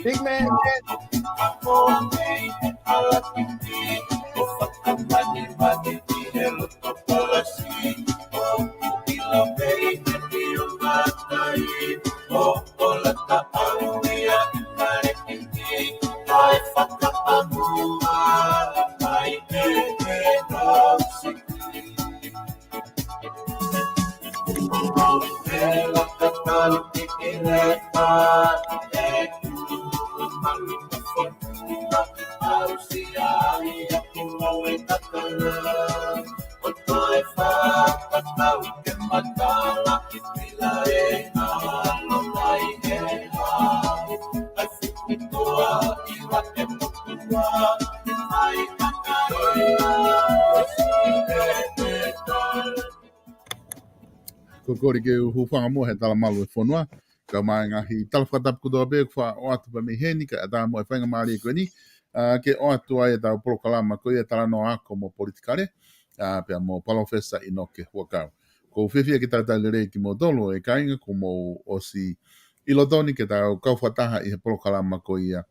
Big man. Kokori ke hufanga mo he tala malu e whanua. Ka mai ngahi tala whakatap kudoa be kwa o atu pa meheni ka ata mo e whainga maari e koe ni. Ke o atu ai e tau polokalama koe e tala no ako mo politikare. Pea mo palofesa ino ke huakau. Ko whiwhia ki tau rei ki mo dolo e kainga ko mo o si ilotoni ke tau kauwhataha i he polokalama ko ia.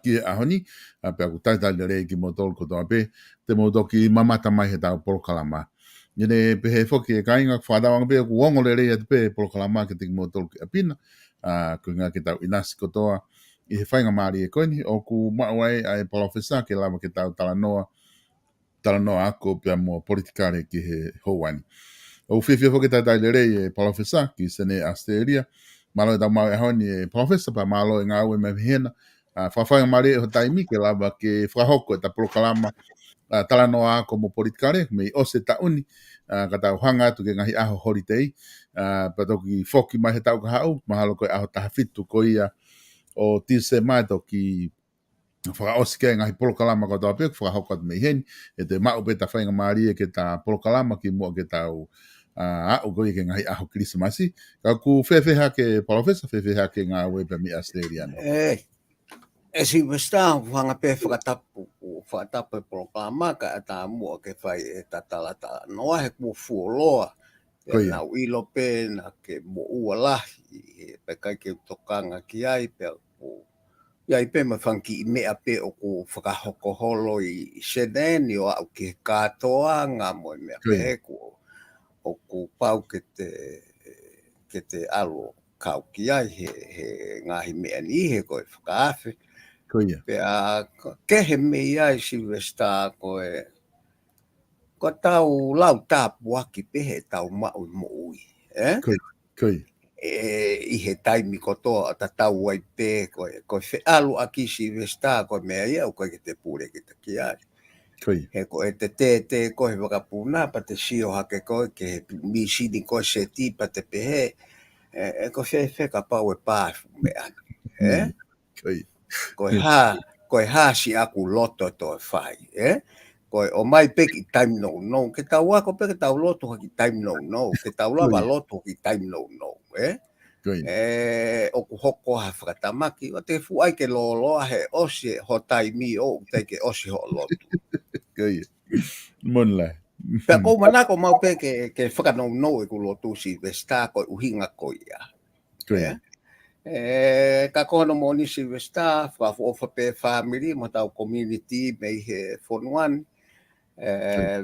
Ki e ahoni, pea ku tau rei ki mo dolo kudoa be. Te mo doki mamata mai he tau polokalama. Nene pehe foki e kainga whadawanga pe ku wongo le rea te pe polokalama ke tiki mo tolu ki apina. Ko ngā ke tau inasi kotoa i he whainga maari e koini. O ku mauai ai palofesa ke lama ke tau talanoa ako pia mo politikare ki he houani. O whiwhia foki tau le rea e palofesa ki sene Asteria. Malo e tau mau e honi e palofesa pa malo e ngā ue me hena. Whawhainga maari e ho taimi ke lama ke whahoko e ta polokalama. Talanoa ako mo politikare, me ose tauni, ka tau hanga atu ke ngahi aho holiday, patoki foki mai he tau ka hau, mahalo koe aho tahafitu ko ia o tise mai toki whakaosi ke ngahi polokalama ko tau peku, whakahoko atu mei heni, e te mau peta whainga maari e ke ta polokalama ki mua ke tau au koe ke ngahi aho Krismasi, ka ku whewheha ke palofesa, whewheha ke ngā wepa mi Asteriano. E si westa whanga pe whakatapu e polokalama ka ata mua ke whai e tatala ta noa he kua fuoloa e nau ilo pe na ke mo ua lahi pe kai ke tokanga ki ai pe ku iai pe ma whanki i mea pe o ku whakahoko holo i sedeni o au ki katoa ngā moe mea pe he ku o ku pau ke te alo kau ki ai he ngahi mea ni he koe whakaafe. Pea kehe mei ai si westa koe tau lau tāpu aki pehe tau mau mo ui. I he taimi kotoa ta tau wai pe koe whe alu aki si westa koe mea iau koe ke te pūre ki te ki ai. He koe te koe wakapuna pa te sio hake koe ke mi sini koe se ti pa te pehe. Koe wheka pau e pāfu mea. Koe ha si aku loto to fai, koe o mai peki time no, ke tau ako peki tau loto haki time no, ke tau lava loto haki time no, o ku hoko ha whakatamaki, o te fu ai ke loloa he osi ho taimi o te ke osi ho loto. Monla. Pea kou manako mau peke ke whakano e ku loto si vesta koe uhinga koe ia. Ka kono mo ni si westa whafu pe family mo tau community me he fonuan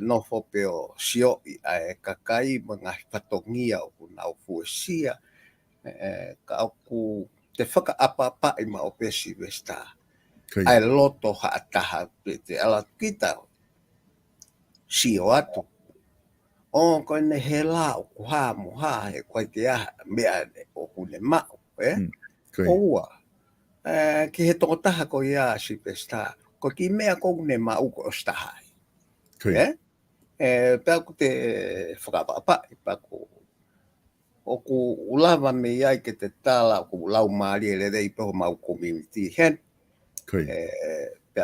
no fope o sio ai kakai mga patongia o na fuesia ka ku te whaka apa i ma o pe si westa ai loto ha ataha te ala kita sio atu o ko ne hela o ha mo ha he ko te a mea o kune ma Oua, ki he toko taha ko ia si pesta, ko ki mea kou ne mau ko ostahai. Pea ku te whakapapa, o ku ulawa me iai ke te tala, ku lau maari ele rei peho mau community hen.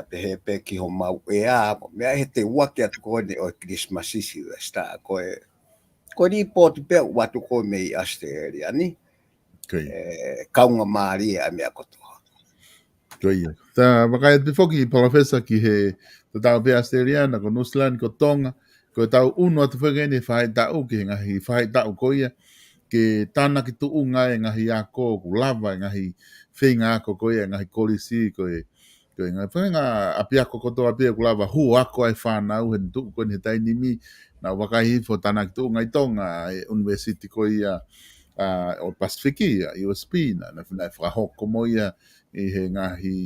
pe pe ki ho mau e a me he te waki atu ko ne o Christmas isi sta ko ni pot pe watu ko me i Australia ni kaunga Maria me akoto Koia. Ta makai te foki professor ki he te tau pe Australiana ko New Zealand ko Tonga ko tau uno atu whengene whai tau ki ngahi whai tau koia ke tana ki tu unga e ngahi a ko ku lava e ngahi whenga ako koia e ngahi kolisi koe koe ngahi whenga api ako koto api aku lava hu ako ai whanau hen tu koe ni he tainimi na wakai hifo tana ki tu unga i Tonga e university koia o Pasifiki USP na whakahoko mo ia i he ngahi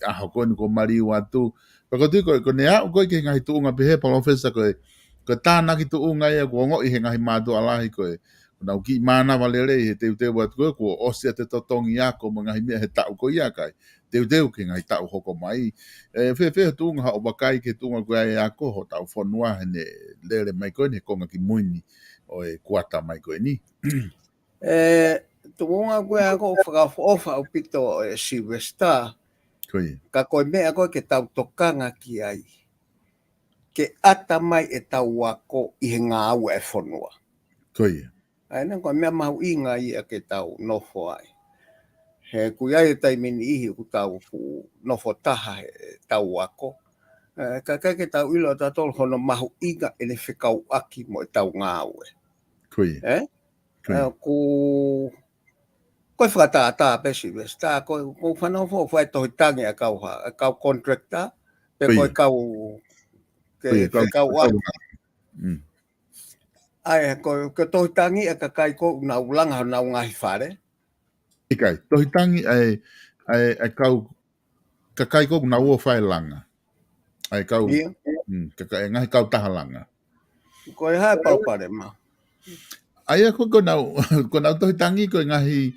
aho koe ni ko mari watu. Pako tui koe, ko ne au koe ki he ngahi tuunga pehe palofesa koe, ko tāna ki tuunga ia ko ongo i he ngahi mātu alahi koe. Nau ki mana valere i he teu teu watu koe, ko osia te totongi ako mo ngahi mea he tau koe ia kai. Teu teu ki ngahi tau hoko mai. Whe tuunga ha o wakai ke tuunga koe ai ako ho tau whanua hene lere mai koe ni he konga ki muini o e kuata mai koe ni. Tuunga koe ako whakaofa o pito e Silvestar. Ka koe mea koe ke tau tokanga ki ai. Ke ata mai e tau wako i he ngā au e whanua. Koe. Aina koe mea mahu inga i a ke tau nofo ai. He kui ai e taimini ihi ku tau nofo taha he tau wako. Ka kai ke tau ilo ta tolu hono mahu inga e ne whikau aki mo e tau ngā au e. Koe. Koe whakatātā pesi Silvestar, koe whanau fo whai tohi tangi a kau contractor, pe koe kau kau aki. Ai, koe tohi tangi a ka kai ko na ulanga nau ngahi whare. Ikai, tohi tangi ai kau ka kai ko na ua whai langa. Ai kau, ngahi kau taha langa. Koe hae paupare ma. Ai ko nau tohi tangi ko ngahi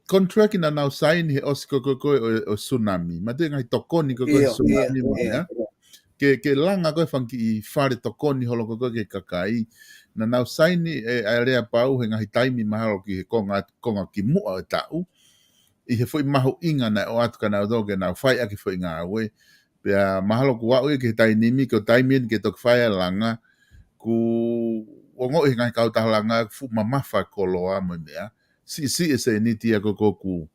contract ina nau sign he osiko ko o tsunami. Ma te ngahi tokoni ko tsunami mo ya. Ke langa ko fanki i whare tokoni holo ko ke kakai. Na nau sign e area pau he ngahi taimi mahalo ki he konga ki mua e tau. I he foi maho inga na o atu ka nau doge nau whai aki foi ngā awe. Pea mahalo ku wau e ke tainimi ko taimien ke tok whai langa ku ongo i ngai kau tahalanga fu mamafa koloa mo mea si e se ni tia ko ku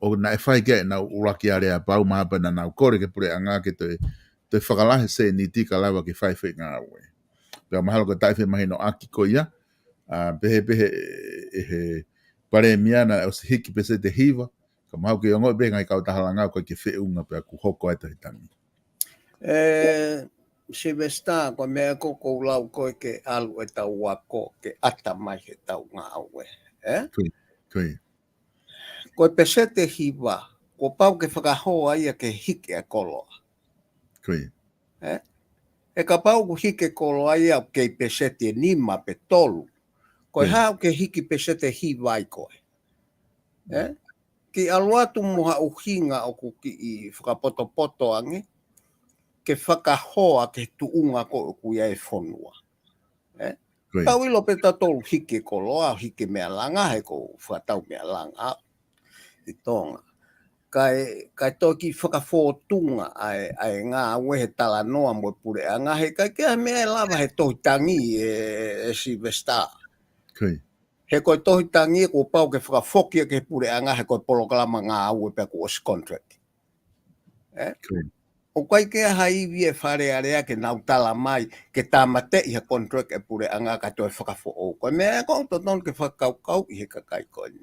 o na fai ke na uraki area pau mapa na na kore ke pure anga ke te whakalahe se ni tika lava ke fai ngā we pea mahalo ko taiwhi mahino aki ko ia pehe he pare miana o se hiki pese te hiva ka mahau ke ongo be ngai kau tahalanga ko ke whiunga pea ku hoko ai tahitangi Silvestar, ko mea ko lau koe ke alu e tau wako ke ata mai he tau ngā aue. Koe. Koe pese te hiva, ko pau ke whakahoa ia ke hike a koloa. Koe. E ka pau ku hike koloa ia ke pese te nima pe tolu. Koe hao ke hiki pese te hiva i koe. Ki aluatu muha uhinga o ku ki i whakapoto ange, ke whakahoa ke tuunga ko ku ia e whonua. Tau ilo pe tolu hike koloa, hike mea langa, he ko whakatau mea langa. I tonga. Kai toki whakawhotunga ai ngā wehe tala noa mo pure anga, he kai kia mea lava he tohi tangi e Silvestar. He koe tohi tangi ko pau ke whakafokia ke pure anga, he koe polokalama ngā aue pe ko os contract. O kai ke haiwi e whare area ke nau tala mai ke tāmate i he contract e pure anga ka toi whakafo o. Koe mea kong toton ke whakaukau i he kakai koni.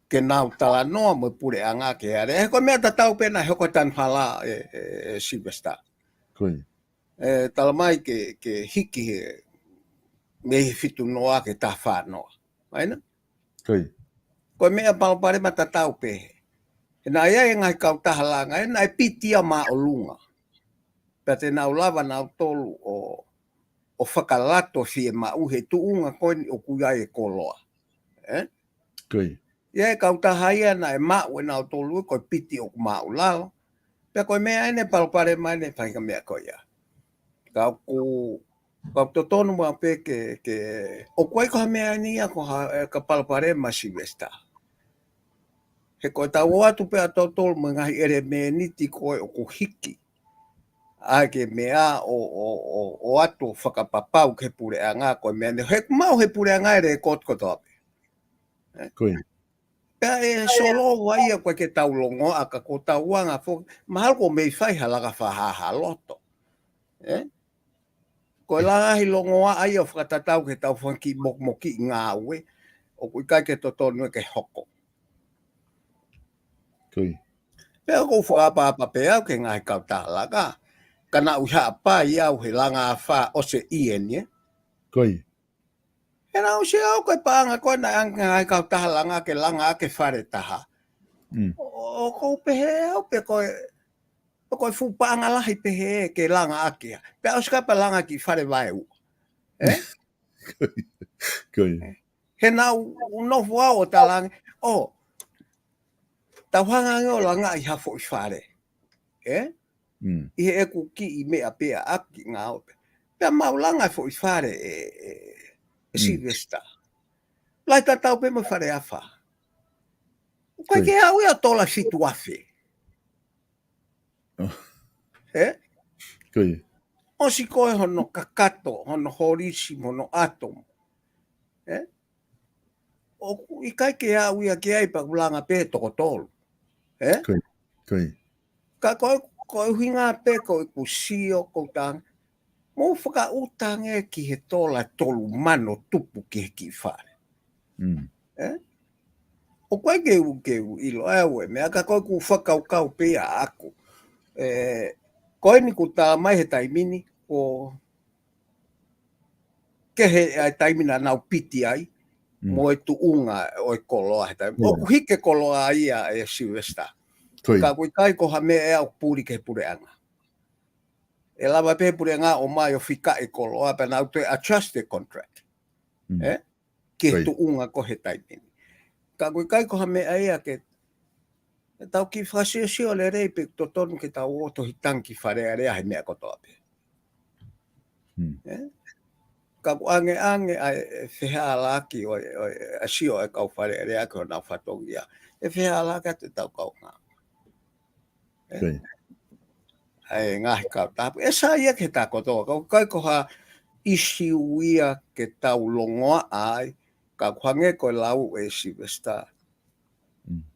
Ke nau tala noa mo pure anga ke area. He koe mea tatau pena he koe tan whala e Silvestar. Tala mai ke hiki he me hi fitu noa ke ta whanoa. Maina? Koe mea palpare ma tatau pehe. E nā ia e ngai kau tahalanga, e nai pitia mā o lunga. Pea te nau lava nau tolu o whakalato si e mā uhe tuunga koini o kuia e koloa. Ia e kau tahaia na e mā ue nau tolu koe piti o mā u lalo. Pea koe mea ene palpare mai ne whainga mea koe ia. Kau totonu mā pe ke o koe koha mea nia ko ka palpare ma Silvestar. he koe tau atu pe ato tolu mo ngahi ere me niti koe o ku hiki. Ai ke mea o atu whakapapau ke pure anga koe mea ne he mau he pure anga ere kotkoto ape. Koe. Pea e solo waia koe ke tau longo a ka ko tau wanga fo mahal ko mei whai halaga whahaha loto. Koe langa hi longo a ai o whakatatau ke tau whanki mokmoki ngā ue o kui kai ke totonu ke hoko. Koe. Pea ko whakapapa pea ke ngai kau tālaka. Kana uha apa iau he langa wha o se ienie. Koe. E nau se au koe paanga koe na ngai kau taha langa ke whare taha. O kou pehe au pe koe whupanga lahi pehe ke langa akia. Pe au skapa langa ki whare vai u. Koe. He nau unofu au o talangi. Tau hanga ngeo langa i hafo i whare. I he eku ki i mea pea aki ngā ope. Pea maulanga fo i whare e Silvesta. Lai tatau pe mo whare awha. Koe ke au ia tola situ afe. Koe. O si koe hono kakato, hono horisi, hono atomo. O i kai ke au ia ke ai pa ulanga pe toko tolu. Koe. Koe. Ka koe hinga pe koe kusio ko tang. Mo whaka utange ki he tola tolu mano tupu ki he ki whare. O koe keu ilo ewe, mea ka koe ku whakaukau pia aku. Koe ni ku tā mai he taimini o ke he taimina nau piti ai, mo e tu unga o e koloa he taimini. O ku hike koloa ia e Silvesta. Ka koe kai koha me e au puri ke pure anga. E lava pe pure anga o mai o whika e koloa pe nau te adjusted contract. Ke tu unga ko he taimini. Ka koe kai koha me aia ke tau ki whasio le rei pe to tonu ke tau oto hitangi wharea rea he mea kotoa pe. Ka koe ange ai whea laki o asio e kau wharea rea ko nau whatongia. E whea laki ate tau kau ngā. Ai ngahi kau tapu. E sa ia ke tā kotoa. Ka kai koha isi uia ke tau longoa ai. Ka kwange koe lau e Silvesta.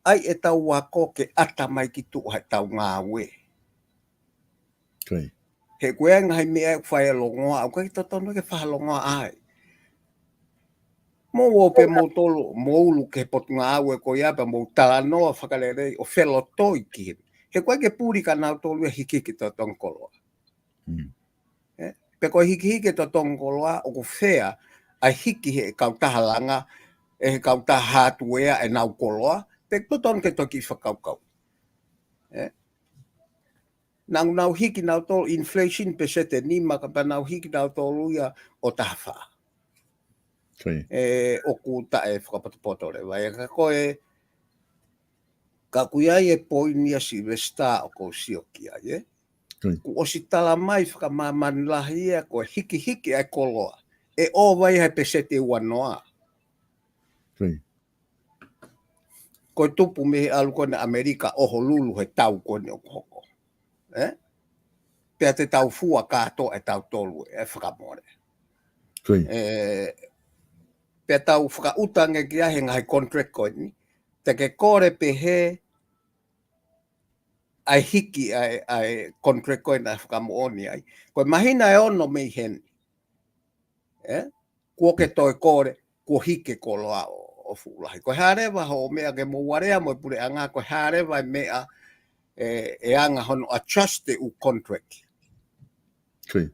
Ai e tau wako ke ata mai ki tu hai tau ngā ue. He koe ngai mea whae longoa. Au kai totono ke whaha longoa ai. Mo ope mo tolo, mo ulu ke potu ngā ue ko iapa mo talanoa whakalerei o whelo toi ki. He koe ke pūri ka nau tolu e hiki ki to tongkoloa. Pe koe hiki to tongkoloa o ko whea ai hiki he kautaha langa e he kautaha hatuea e nau koloa. Pe toton ke toki whakaukau. Nau hiki nau tolu inflation pe sete ni maka pa nau hiki nau tolu ia o taha wha. O kuta e whakapatopotore. Vai ka koe ka kuiai e poinia Silvesta o ko sioki ai. Ku osi tala mai whakamamanilahi ia koe hiki ai koloa. E o vai hai pe sete uanoa. Koe tupu me alu kone Amerika oho lulu he tau kone o koko. Pea te tau fua kato e tau tolu e whakamore. Pea tau whakautange ki ahe ngai contract kone. Te ke kore pe he ai hiki ai contract kone na whakamooni ai. Koe mahina e ono mei hen. Kua ke toi kore, kua hike koloa o fulahi. Koe harewa ho mea ke mo warea mo pure anga, koe harewa mea e anga hono adjuste u contract.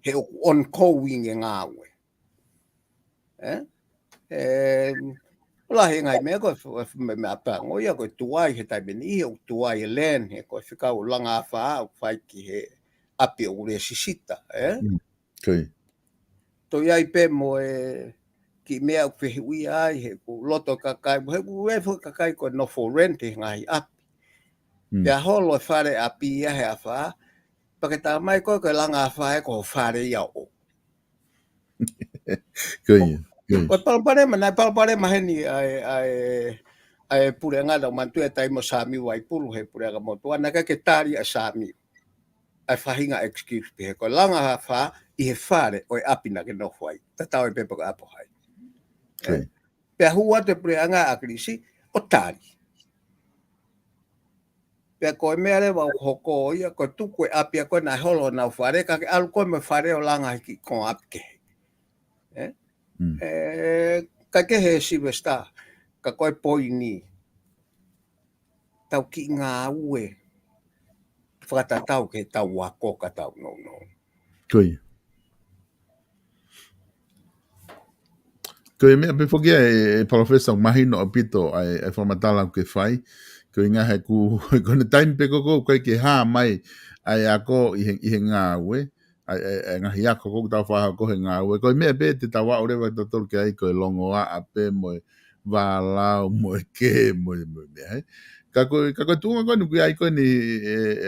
He ongoing e ngā ue. Lahi ngai mea koe me apango ia koe tuai he taimeni i o tuai e len he koe whikau langa wha au whaiki he api o ure sisita. To iai pe mo ki mea uwhehi ui ai he ku loto kakai, he ku wefu kakai koe no for rent he ngai api. Pea holo e whare api ia he a wha, pake tā mai koe koe langa wha e ko whare ia o. Koe palapare ma, nai palapare ma heni ai ai pure ngada mantu e tai mo sami wai pulu he pure ga mo tua na ka ke tari a sami ai fahinga excuse pe ko langa ha fa I he fare o apina ke no foi tata o pepe ko apo hai pe hua te pure anga a krisi o tari pe ko me ale wa hoko ia ko tu ko apia ko na holo na fare ka ke al ko me fare o langa ki ko apke ka ke he si vesta ka ko poini tau ki ngā ue whakatatau ke tau wako ka tau no. Koe. Koe mea pe whokia e professor mahino a pito ai whamatala ke whai. Koe ngā he ku, kone taimi pe koko koe ke hā mai ai ako I he ngā ue. Ai ngahi ako koko tau whaha ko he ngā ue. Koe mea pe te tawa o rewa tatoru ke ai koe longo a pe moe wālau moe ke moe mea he. Ka koe tuunga koe nuku ai koe ni,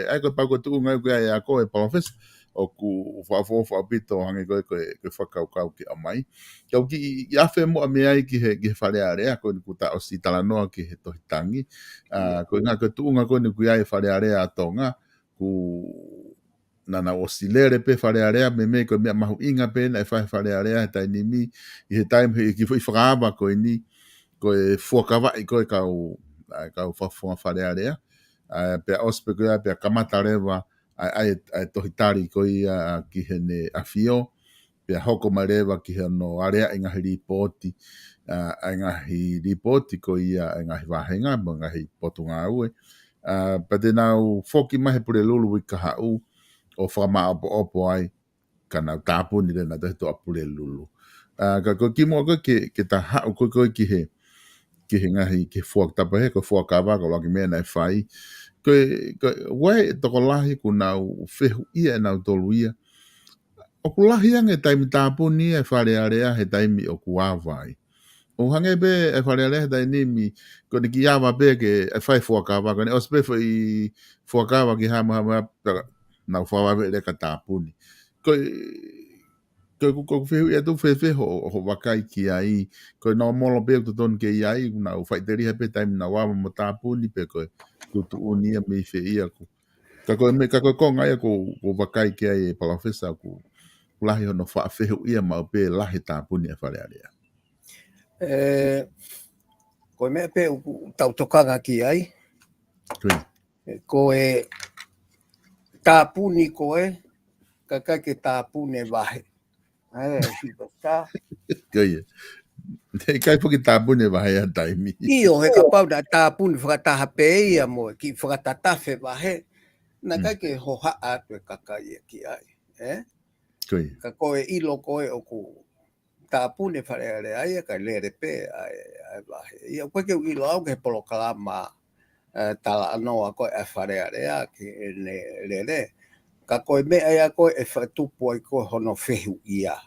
ai koe pau koe tuunga koe ai ako e professor. O ku whaafofa pito hange koe whakaukau ki amai. Kau ki I awhe mo a mea I ki he wharea rea, koe ni ku ta o si talanoa ki he tohitangi. Koe ngā koe tuunga koe ni ku iai wharea rea atonga, ku nana o si lere pe wharea rea, me koe mea mahu inga pe na wharea rea, he tai ni mi, I he taim he ki whaawa koe ni, koe fuakawa I koe kau whafonga wharea rea. Pea ospe koe pea kamata rewa, ai tohitari ko ia ki hene afio pe hoko marewa ki heno area e ngahi ripoti ngahi ripoti ko ia ngahi wahenga mo ngahi potunga ue pa te nau foki mahe pure lulu I ka hau o whama opo ai ka nau tāpuni rena te to apure lulu ka ko ki mo ko ke ta hau ko ki he ngahi ke fuak tapa he ko fuak awa ko laki mea nai whai koe wai toko lahi ku nau whehu ia e nau tolu ia. O ku lahi ange taimi tāpuni e wharearea he taimi o ku awai. O hange be e wharearea he taimi ko ni ki awa be ke e whai fuakawa ko ni ospe I fuakawa ki hama nau whawawe reka tāpuni. Koe whehu ia tu wheho o wakai ki ai. Koe nau molo be tu ton ke iai nau whaiteri he pe taimi nau awa mo tāpuni pe koe tu unia me fe ia ku ka koe konga ia ko wakai ke ai professor ku lahi ono fa fehu ia ma pe lahi tāpuni e whare area koe mea pe tau tokanga ki ai koe tāpuni koe ka ke tāpune wahe koe Te kai poki tāpune wahe a taimi. Io he ka pau na tāpune whakataha pe ia mo ki whakatatafe wahe. Na kai ke hoha atu e kakai e ki ai. Ka koe ilo koe o ku tāpune whareare ai ka lere pe ai wahe. Ia koe ke ilo au ke polo kalama tala anoa koe e whareare a ki lere. Ka koe me ai koe e whatupu ai koe hono whehu ia.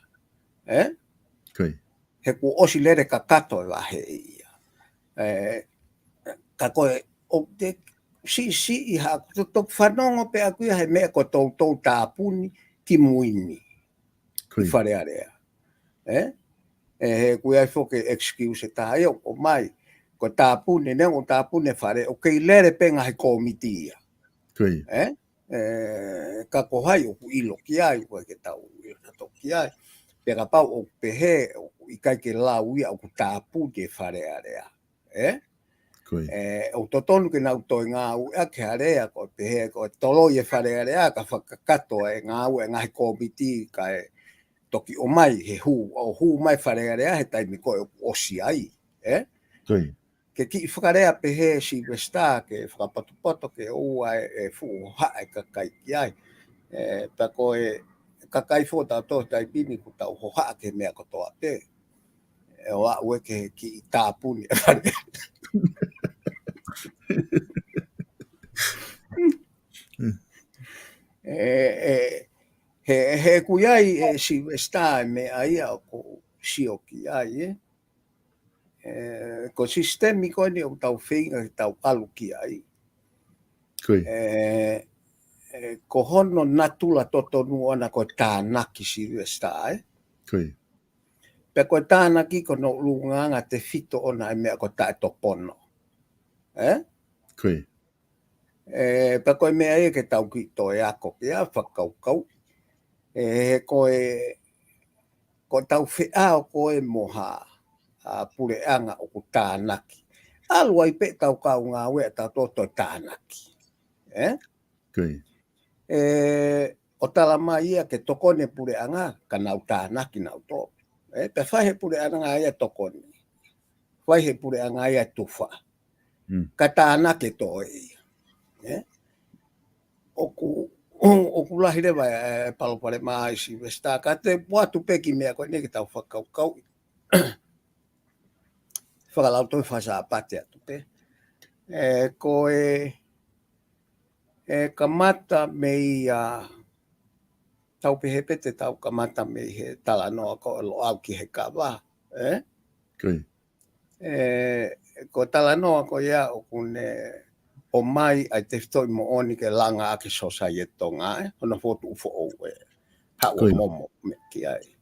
He ku osi lere ka kato e wahe ia. Ka koe o te si I haku tok whanongo pe aku ia he mea ko tau tāpuni ki muini. Ki wharearea. He ku ai whoke excuse ta ai o mai ko tāpuni ne o tāpuni whare o kei lere pe ngahi komitia. Ka ko hai o ku ilo ki ai koe ke tau ilo ki ai. Pe ka pau o pehe I kai ke lau ia o ku tāpuni e wharearea. O totonu ke nau toi ngā ua ke harea ko pehe ko tolo I e wharearea ka whakakato e ngā ua ngahi komiti ka e toki o mai he o hu mai wharearea he taimi koe o si ai. Ke ki whakarea pehe si westa ke whakapatupoto ke ua e fu hae kakai ki ai. Pa koe kakai fo tau tō tai pini ku tau hoha ke mea kotoa te. O a ue ke ki tāpuni e wharearea. He kuiai si westa me aia ko sioki ai ko sistemi ko ni o tau whinga tau alu ki ai. Ko hono natula totonu ona ko tānaki si westa Pe ko tānaki ko no lunganga te fito ona e mea ko tae topono. Koe. Pa koe mea e ke tau ki to e ako ke a whakaukau. Ko tau whea o koe moha pureanga o ku tānaki. Alua i pe tau kau ngā wea tau toto tānaki. Koe. O tala mai ia ke tokone pureanga ka nau tānaki nau tō. Pe whaihe pureanga ia tokone. Whaihe pureanga ia tuwha. Ka tānaki tō e. O lahi rewa e palopare mai si vesta. Ka te watu peki mea koe neke tau whakaukau. Whakalau toi whasa apate atu pe. Koe kamata mei tau pehe pete tau kamata mei he tala noa ko lo au ki he kawa. Koe. Ko tala noa ko ia o kune o mai ai te whitoi mo oni ke langa ake sosa i e tonga ona fotu ufo o ha o momo me ki ai.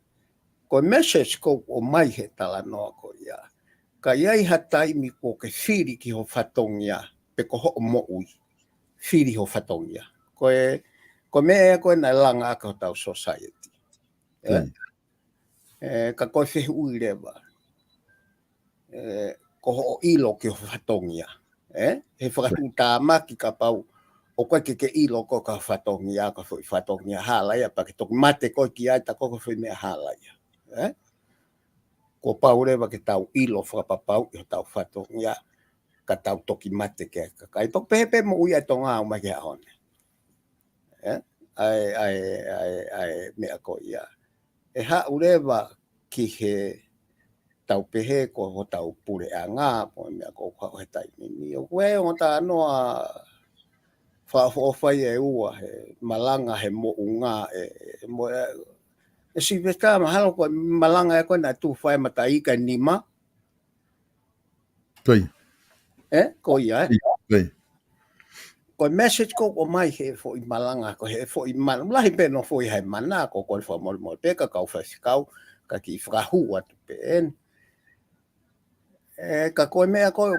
Ko message ko o mai he tala noa ko ia. Ka iai hatai mi ko ke whiri ki ho whatongia pe ko ho mo ui. Whiri ho whatongia. Ko mea koe na langa ake ho tau society. Ka koe whihu ui rewa. Ko ho ilo ki ho whatongia. He whakatu tā maki ka pau o koe ke ilo ko ka whatongia ka whui whatongia halaia pa ke toki mate koe ki ai ta koko whui mea halaia. Ko pau rewa ke tau ilo whakapapau i ho tau whatongia ka tau toki mate ke kakai. Tok pehepe mo ui ai tonga au mai ke aone. Ai mea ko ia. E ha urewa ki he tau pehe ko ho tau pure a ngā po mea ko kua he taimini. O koe o ta anoa whawhai e ua he malanga he mo unga e si vesta mahalo ko malanga e koe na tu whai mata ika nima. Koe. Ko ia Koe. Ko message ko o mai he fo i malanga ko he fo i man. Lahi pe no fo i hai mana ko ko fo mo peka kau whasikau ka ki whakahu atu pe en. Ka koe mea koe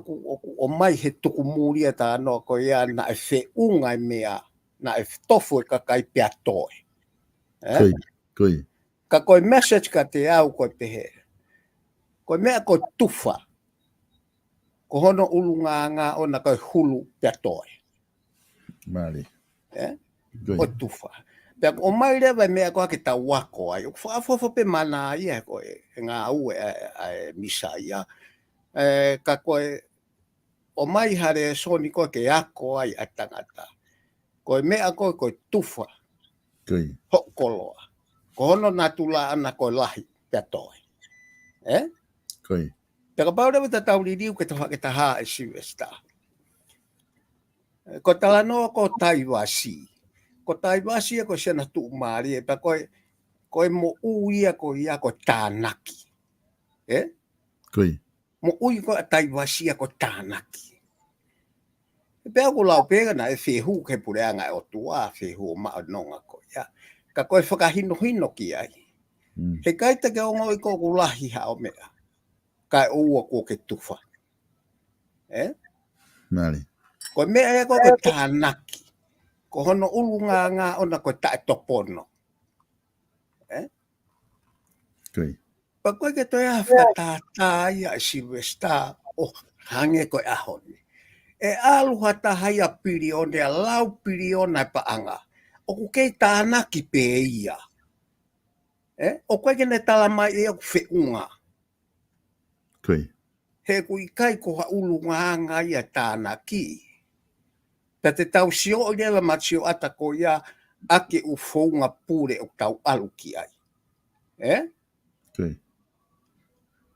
o mai he tuku mūria tā no ko ia na e whe ungai mea na e tofu e ka kai pia toi. Koe. Ka koe message ka te au koe pehe. Koe mea koe tufa. Ko hono ulunganga o na koe hulu pia toi. Mari. O tufa. Pea o mai rewa mea koe ke ta wako ai. O whaafofo pe mana ia koe ngā ue ai misa ia. Ka koe o mai hare soni koe ke ako ai a tangata. Koe mea koe tufa. Koe. Hokoloa. Ko hono nā tula ana koe lahi pia toi. Koe. Pea ka paurewa ta tauririu ke ta haa e siwesta. Ko tala noa ko taiwasi. Ko taiwasi e ko sena tu maari e pa koe mo uia ko ia ko tānaki. Koe. Mo ui ko taiwasi ko tānaki. Pea ko lau pega na e whehu ke pureanga e o tua whehu o maa nonga ko ia. Ka koe whakahino hino ki ai. He kaita ke ongo i ko lahi hao mea. Kai ua ko ke tufa. Mari. Ko mea e ko tānaki. Ko hono ulunganga ona ko tae topono. Koe. Pa koe ke toi a whakatātai a siwesta o hange koe ahone. E aluha ta haia pirione a lau piriona pa anga. O ku kei tānaki pe ia. O koe ke ne tala mai e o whiunga. Koe. He ku i kai ko ha ulunganga ia tānaki. Ta te tau sio o lewa matsio ata ko ia ake u whaunga pure o tau aluki ai. Koe.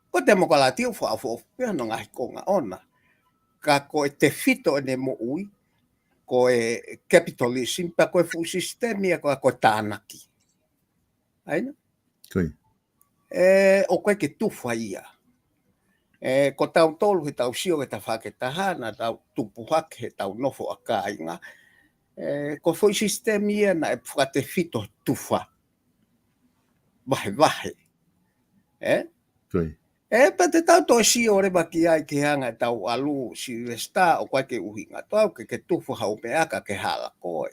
Ko te mokalati o whaafo pia no ngahi ko ngā ona. Ka ko e te whito e ne mo ui, ko e capitalism, pa ko e fu sistemia ko tānaki. Aina? Koe. O koe ke tuwha ia. Ko tau tolu he tau sio ke ta whake tahana, tau tupu hake he tau nofo a kāinga. Ko fu sistemia na e whakate whito tuwha. Wahe wahe. Koe. Pa te tau toi si o re maki ai ke hanga tau alu si resta o kwa ke uhinga tau ke tufu hau me aka ke hala koe.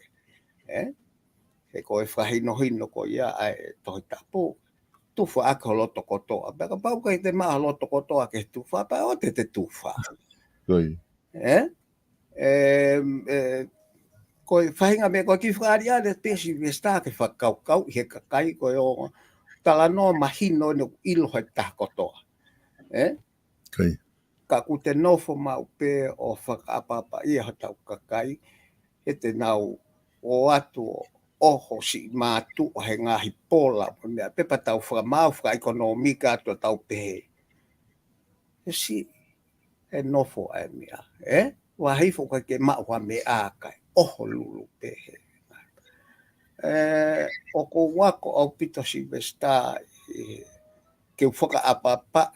He koe whahino hino ko ia ai tohi tapu. Tufu aka ho loto kotoa. Peka pau kai te maa loto kotoa ke tufa, pa o te tufa. Toi. Koe whahinga me koe ki whaari ane pesi resta ke whakau he kakai koe o tala no mahino no ilo he taha kotoa. Toi. Ka ku te nofo mau pe o whakaapapa ia hatau kakai, he te nau o atu oho si mātu o he ngahi pola, mea pepa tau whakamau whakaekonomika atu tau pehe. He si, he nofo ai mea, wa hifo ka ke maua me ākai, oho lulu pehe. O ko wako au pito si vesta, ke whakaapapa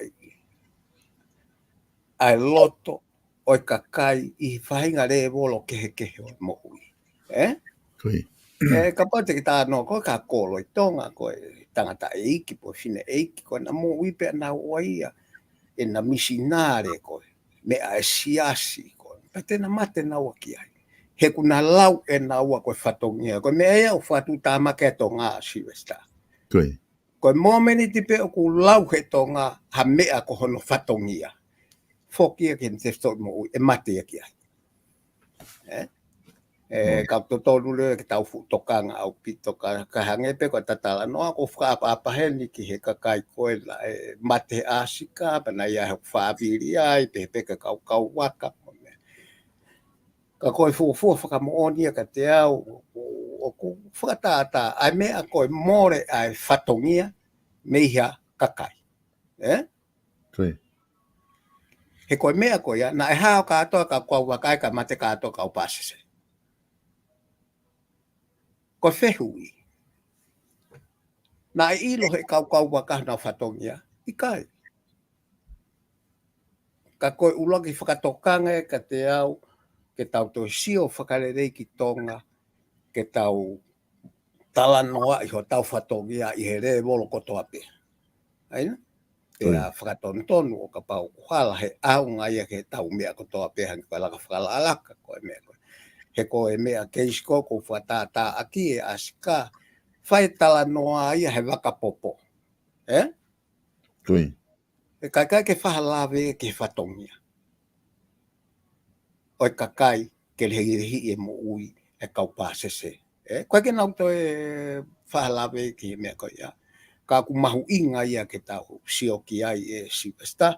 ai loto o kakai I whahinga re wolo kehe o mohui. Ka pate ki tāno ko ka kolo I tonga ko tangata eiki po fine eiki ko na mohui pe na waia e na misinare ko me a siasi ko pate na mate na waki ai. He kuna lau e na ua ko whatongia ko me ea o whatu tāma ke tonga si westa. Ko momeni tipe o ku lau he tonga ha mea ko hono whatongia. Fokia ke te sto mo e mate ki ai. Ka to tolu le ke tau fu tokanga au pito ka hange pe ko tatala no ko fa apa heni ki he ka kai ko la mate asika bana ya fa viria I pe ka kau waka ka ko fu ka mo onia ka te au o ku fa ta ai me a ko more ai fatongia meia kakai he ko mea ko ya na ha ka to ka ko wakai ka mate ka to ka upasese ko fehui na ilo he kau waka na fatongia I kai ka ko ulagi whakatokanga ka te au ke tau to sio whakarerei ki tonga ke tau talanoa I ho tau fatongia I he re wolo kotoa pe aina Pea whakatonu o ka pau kuhala he au ngai ke tau mea kotoa pe hangi ka laka whakalaalaka ko mea ko he ko mea keisko ko whatata aki asika whai tala noa ia he wakapopo e kakai ke whahalawe ke whatongia oi kakai ke lehi e mo ui e kaupasese koe ke nau to whahalawe ki mea ko ia ka ku mahu inga ia ke tau sioki ai si pesta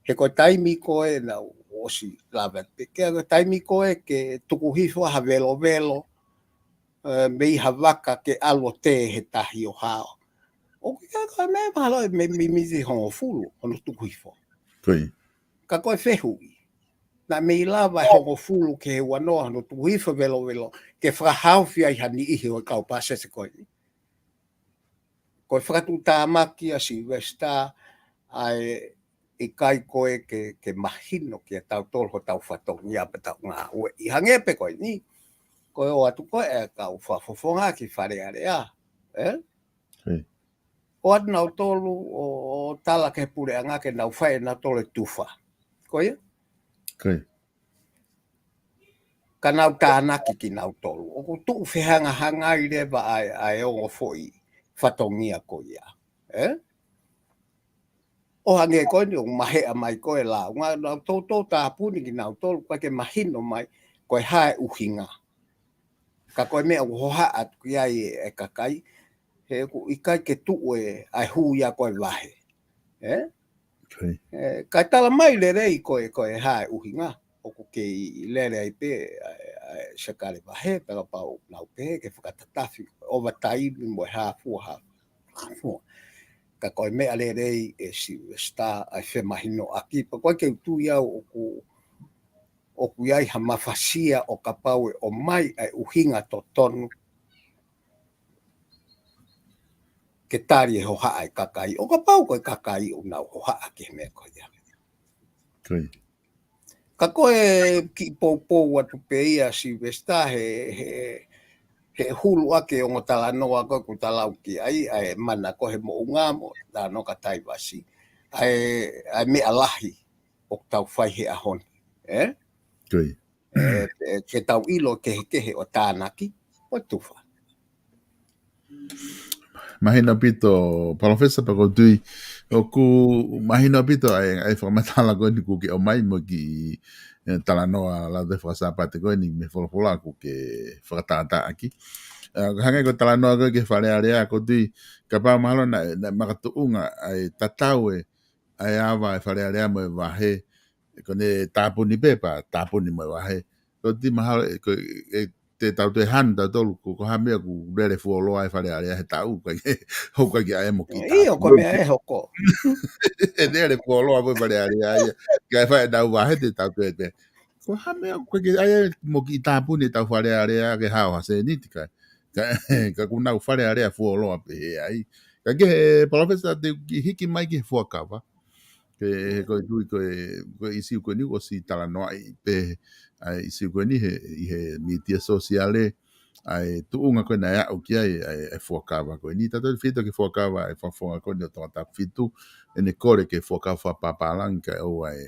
he ko taimi ko na o si lava ke taimi ko ke tuku hifo ha velo me havaka ke alo te he tahi o hao o ke ka me malo me mizi ho fulu ono tuku hifo ka ko fehui na me lava ho fulu ke wano no tuku hifo velo ke fra haufi ai hani I o ka pase se ko ko whakatu tāmaki a si westa ai I kai koe ke mahino ki a tau tolho tau whatongia pa tau ngā ue. I hangepe koe ni, koe o atu koe kau whafofonga ki whare area. O atu nau tolu o tala ke pure anga ke nau whae nau tole tufa. Koe? Ka nau tānaki ki nau tolu. O ko tuu whihanga hangai rewa ai ongo foi whatongia koe ia. O hange koe ni o mahea mai koe la. Ngā nau tō tāpuni ki nau tolu koe ke mahino mai koe hae uhinga. Ka koe mea uhoha atu ki ai e kakai. He ku I kai ke tuu ai huia koe wahe. Kai tala mai le rei koe hae uhinga. O ku ke le rei pe sakare wahe pela pau nau pe ke whakatatafi. O wataimi mo hafua. Ka koe mea le rei si sta ai whemahino aki. Pa koe ke utu iau o ku iai ha mafasia o ka pau o mai ai uhinga to tonu. Ke tari ho haai kakai. O ka pau koe kakai o nau ho haa ke mea koe ia. Ka koe ki pou atu pe ia si westa he hulu ake o ngotala noa koe ku talau ki ai mana koe mo ungamo na no ka tai wasi. ai me alahi o tau whai he ahoni. Koi. Ke tau ilo kehe o tānaki, o tuwha. Mahina pito, Professor Pako Tui, o ku mahina pito ai whamatala koe ni ku ke o mai mo ki talanoa la de whakasapate koe ni me wholofola ku ke whakatata aki. Hangai ko talanoa koe ke whare area ko tui, ka pā mahalo na makatuunga ai tatau ai awa whare area mo e wahe, ko ne tāpuni pepa, tāpuni mo e wahe. Ko tui mahalo te tau te handa tolu ko hamea ku rere fuoloa ai whare area he tau kai hau kai ai mo ki tāpuni. Iyo ko mea e hoko. E rere fuoloa mo whare area kai whae nau wahe te tau te te. Ko hamea ku kai ai mo ki tāpuni tau whare area ke hao hase niti kai. Ka ku nau whare area fuoloa pe he ai. Ka ke he professor te hiki mai ki he fuakawa. Ke koe tui koe isi koe ni o si tala noa i pe ai isi koe ni he media sociale ai tuunga koe na au ki ai e fuakawa koe ni tato fito ke fuakawa e whafonga koe ni o tangata fitu e ne kore ke fuakawa whapapalang ka o ai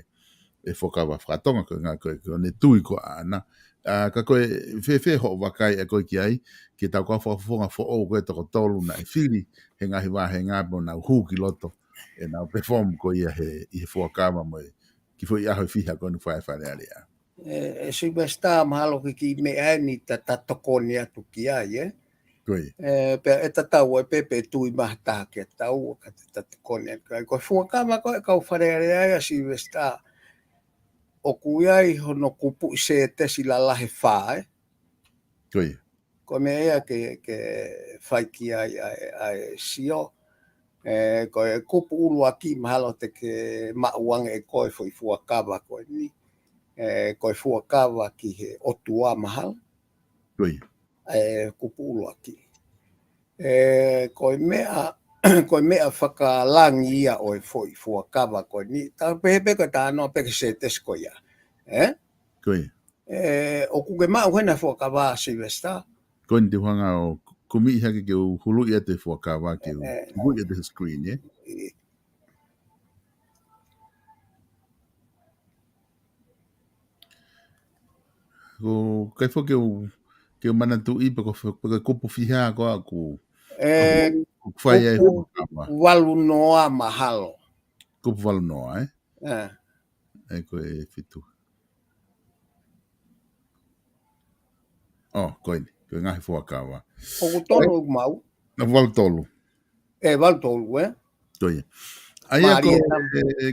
e fuakawa whakatonga koe ngā koe ne tui ko ana ka koe whewhe ho wakai e koe ki ai ke tau kua whafonga fo o koe toko tolu na e whiri he ngahi wā he ngā po na hū ki loto e nau perform ko ia i he fuakawa mo ki fo i aho i whiha koe ni whae whare area. Si besta mahalo ki me ai ni tatokoni atu ki ai, Koe. Pe e tatau e pepe tui mahata ke tau ka tatokoni atu. Ko fuakawa koe kau whare ai si besta o kuiai hono kupu i se te sila lahe whae. Koe. Ko me ea ke whaiki ai sio. Ko e kupu ulua ki mahalo te ke mauange e koe fo i fuakawa koe ni. Ko e fuakawa ki he otua mahalo. Koe. Kupu ulua ki. Ko e mea whakalangi ia o e fo i fuakawa koe ni. Tā pehe koe tā noa peke se tes koe ia. Koe. O kuke mau hena fuakawa Silvesta. Koe ni te whanga o kumi hake ke u hulu ia te fuakawa ke u hulu ia te screen, Ko kai fo ke u mana tu i pako kupu whiha ko a ku whai ai fuakawa. Walu noa mahalo. Kupu walu noa, e koe e fitu. Oh, koe ni. Koe ngahi fuakawa. O ku tonu mau. Na walu tolu. Walu tolu, Koe. Aia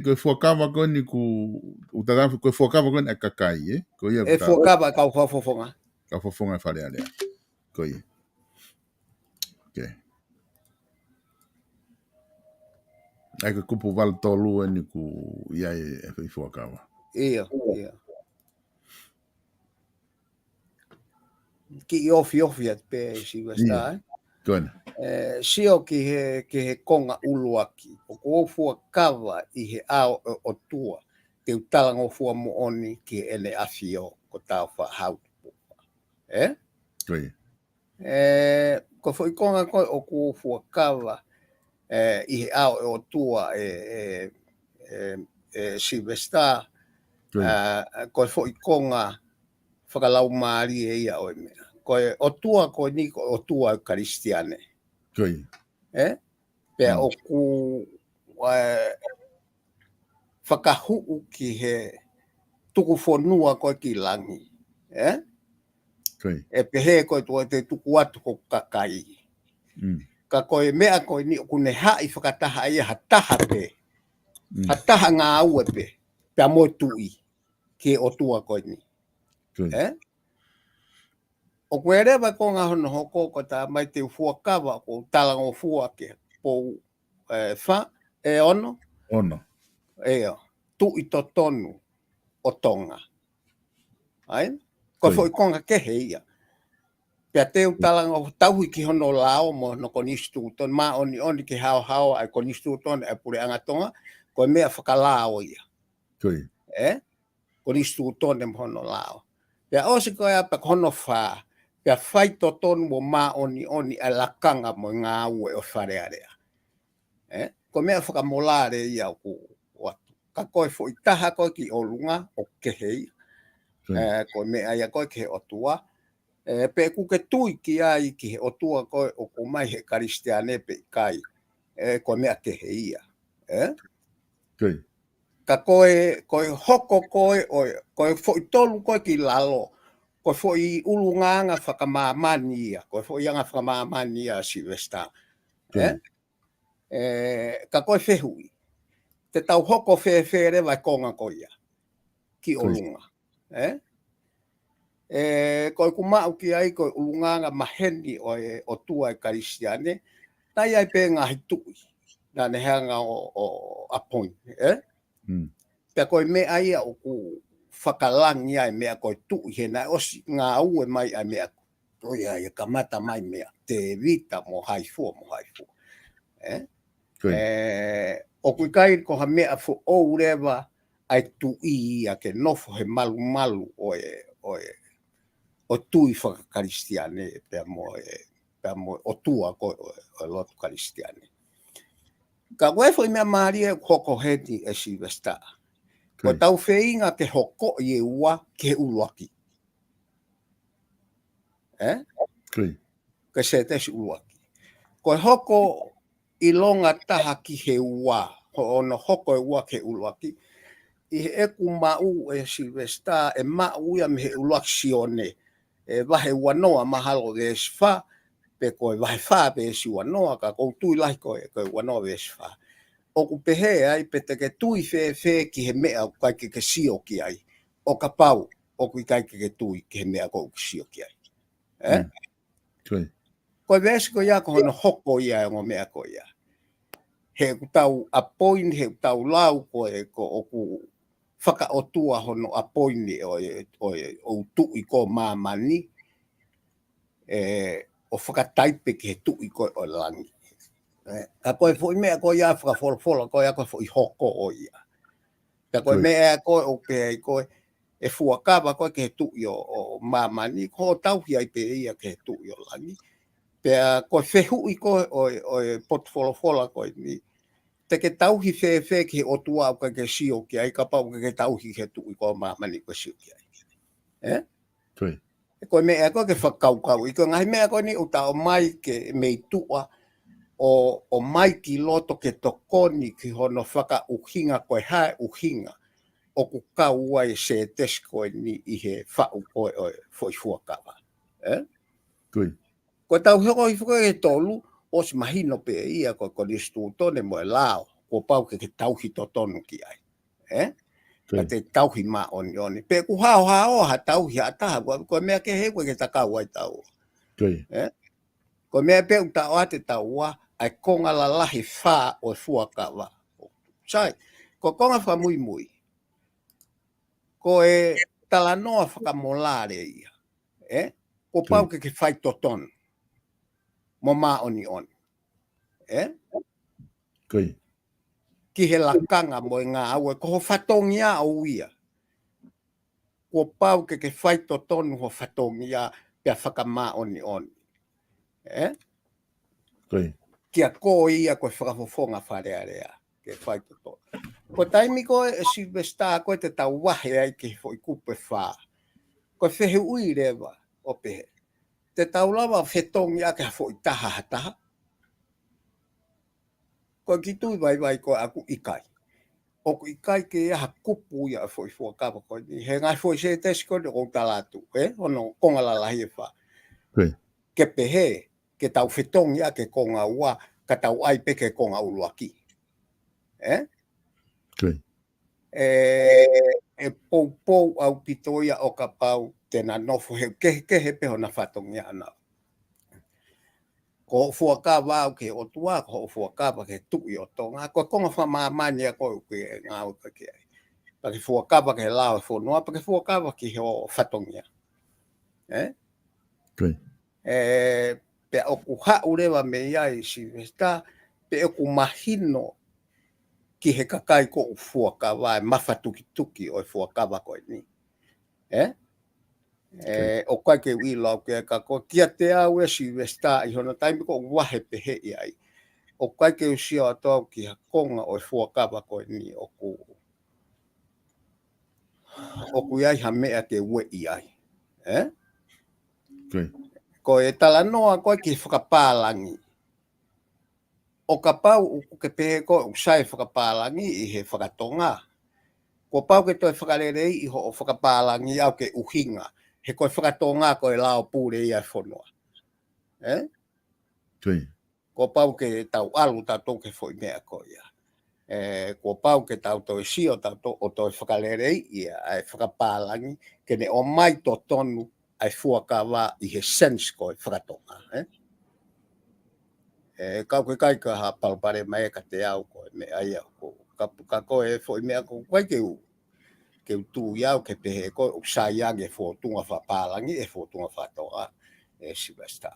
koe fuakawa koe ni ku utarafu koe fuakawa koe ni a kakai, Koe ia e fuakawa kau whafofonga. Ka whafonga whare alea. Koe. Okay. Ai koe kupu walu tolu ni ku iai e fuakawa. Ia. Ki ofi at pe si wasta. Koe. Sio ki he konga uluaki. O ko fuakawa i he ao o tua. Te utalango fua mo oni ki ene afio ko tau whahau. Koe. Ko foi konga koe o ko fuakawa i he ao o tua Silvesta ko foi konga whakalau maari e ia o mea. Ko o tua ko ni o tua Kristiane. Koe. Pea o ku whakahuu ki he tuku whanua koe ki langi. Koe. E pehe koe tua te tuku atu ko kakai. Ka koe mea koe ni kune hai whakataha ia hataha pe. Hataha ngā aue pe. Pea mo tui ki o tua koe ni. O koe rewa ko ngā hono hoko ko tā mai te fuakawa ko talango fuake po wha ono. Ono. Tu i to tonu o tonga. Ko foi konga kehe ia. Pea te talango tauhi ki hono lao mo no konistu ton ma oni ki hao ai konistu ton e pure angatonga ko mea whakalao ia. Koe. Konistu ton e hono lao. Pea osi koe apa hono wha. Pea whai to tonu mo ma oni a lakanga mo ngā ue o whare area. ko mea whakamolare ia o ku watu. Ka koe fo I taha koe ki o lunga o kehei. Ko mea ia koe ke o tua. Pe ku ke tui ki ai ki he o tua koe o ku mai he karistiane pe kai. Ko mea kehei ia. Ka koe hoko koe fo I tolu koe ki lalo. Koe fo I ulunganga whakamamani ia. Koe fo I anga whakamamani ia Silvester. Ka koe whehui. Te tau hoko whewhere vai konga koe ia. Ki o lunga. Koe kumau ki ai koe ulunganga maheni o tua e karistiane. Tai ai pe ngahi tui. Nā ne hanga o appoint. Pea koe mea ia o ku whakalangi ai mea koe tui hena. Osi ngā ue mai ai mea. Toi ai kamata mai mea. Te vita mo haifua. O kui kai ko ha mea fo o rewa ai tui ia ke nofo he malu o tui whakakaristiane pea mo o tua ko o lotu karistiane. Ka wefo I mea maari e hoko heti e Silvester. Ko tau wheinga ke hoko I e ua ke uluaki. Ke se tesi uluaki. Ko hoko I longa taha ki he ua. Ho ono hoko e ua ke uluaki. I he eku mau e Silvester e mau ia me he uluaki sione. E wahe wanoa mahalo e sfa. Pe koe wahe wha pe si wanoa ka kou tui lahi koe wanoa e sfa. O ku pehe ai pe te ke tui whe ki he mea kai ke sio ki ai. O ka pau o ku kai ke tui ki he mea kou ki sio ki ai. Koe vesi ko ia ko hono hoko ia o mea ko ia. He tau appoint, he tau lau koe ko o ku whaka o tua hono appoint o tui ko mamani. O whakataipe ki he tui ko o langi. Ka koe fo I mea koe ia whakafola koe ia koe fo I hoko o ia. Ka koe mea koe o pea koe e fuakawa koe ke he tui o mamani. Ko tauhi ai pe ia ke he tui o langi. Pea koe whehui koe o potfola koe ni. Te ke tauhi whe ki he o tua au ke sio ki ai. Ka pau ke tauhi ke tui ko mamani koe sio ki ai. Koe mea koe ke whakaukau. I koe ngai mea koe ni o tau mai ke mei tua. O mai ki loto ke tokoni ki hono whaka uhinga koe hae uhinga. O ku kaua e se tes koe ni I he whau koe o foi fuakawa. Koe tau hoko I whaka e tolu, o si mahino pe ia koe konistu tone mo e lao. Ko pau ke tauhi to tonu ki ai. Ka te tauhi ma oni. Pe ku hao ha tauhi a taha. Koe mea ke he koe ke takau ai tau. Koe mea pe uta o ate tau wa. Ai konga la lahi wha o fuakawa. Sai, ko konga wha mui. Ko e talanoa whakamolare ia. Ko pau ke whai totonu. Mo ma oni. Ki he lakanga mo e ngā aue. Ko ho whatongia au ia. Ko pau ke whai totonu ho whatongia pia whakama oni. Kia ko ia koe whakafofonga wharearea. Ke whai totonu. Ko taimi koe e Silvester koe te tau wahe ai ke foi kupe wha. Ko whehe ui rewa o pehe. Te tau lawa whetongi ake foi taha. Ko ki tui vai koe aku ikai. O ku ikai ke ia kupu ia foi fuakawa koe ni. He ngai foi se tesi koe o talatu. Ono konga la lahi e wha. Ke pehe ke tau whetongi ake konga ua ka tau ai peke konga uluaki. E pou au pitoia o ka pau tena nofo he kehe peho na whatongi ana. Ko fuakawa au ke o tua, ko fuakawa ke tui o tonga. Ko konga whamamani a koe ke ngā uka ke ai. Pake fuakawa ke lao e whonua, pake fuakawa ki he o whatongi ana. Pe o ku hau rewa me iai Silvester, pe o ku mahino ki he kakai ko u fuakawa e mawhatuki o e fuakawa koe ni. O kai ke wilo ke ka ko kia te au e Silvester I hono taimi ko wahe pehe iai. o kai ke usia ato ki konga o fuakawa ko ni o ku ai ha mea ke we ai ko e tala noa ko ki whakapalangi o ka pau ke pe ko sai whakapalangi I he whakatonga ko pau ke toi whakarerei I ho o whakapalangi au ke uhinga he koe whakatonga ko e lao pūre ia whonua ko pau ke tau alu tatou ke foi mea ko ia ko pau ke tau toi sio tatou o toi whakarerei ia ai whakapalangi ke ne o mai to tonu ai fuakawa I he sense ko e whakatonga kau ke kai ka ha palpare mai ka te au ko me ai ko ka ko e foi mea ko kai ke tu iau ke pe ko sai ia ge fo tunga fa palangi e fo tunga fa toa Silvesta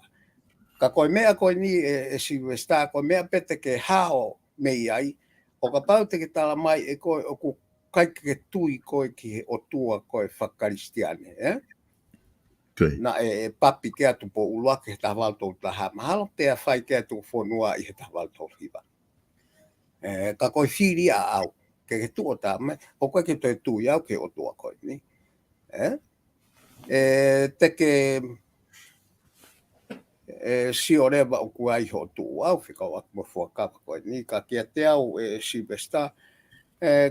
ka ko mea ko ni Silvesta ko mea pete ke hao me ai o ka pau te ke tala mai e ko o ku kai ke tui ko ki o tua ko e whakaristiane na papi ke atu po ulua ke ta valto ta ha mahalo te fai ke atu fonua I he ta valto hiva ka ko firi au ke tu o ta me o ko ke to tu ia ke o tua ko ni te ke si ore ba o ku ai ho tu au fika o mo fo ka ko ni ka ke te au Silvesta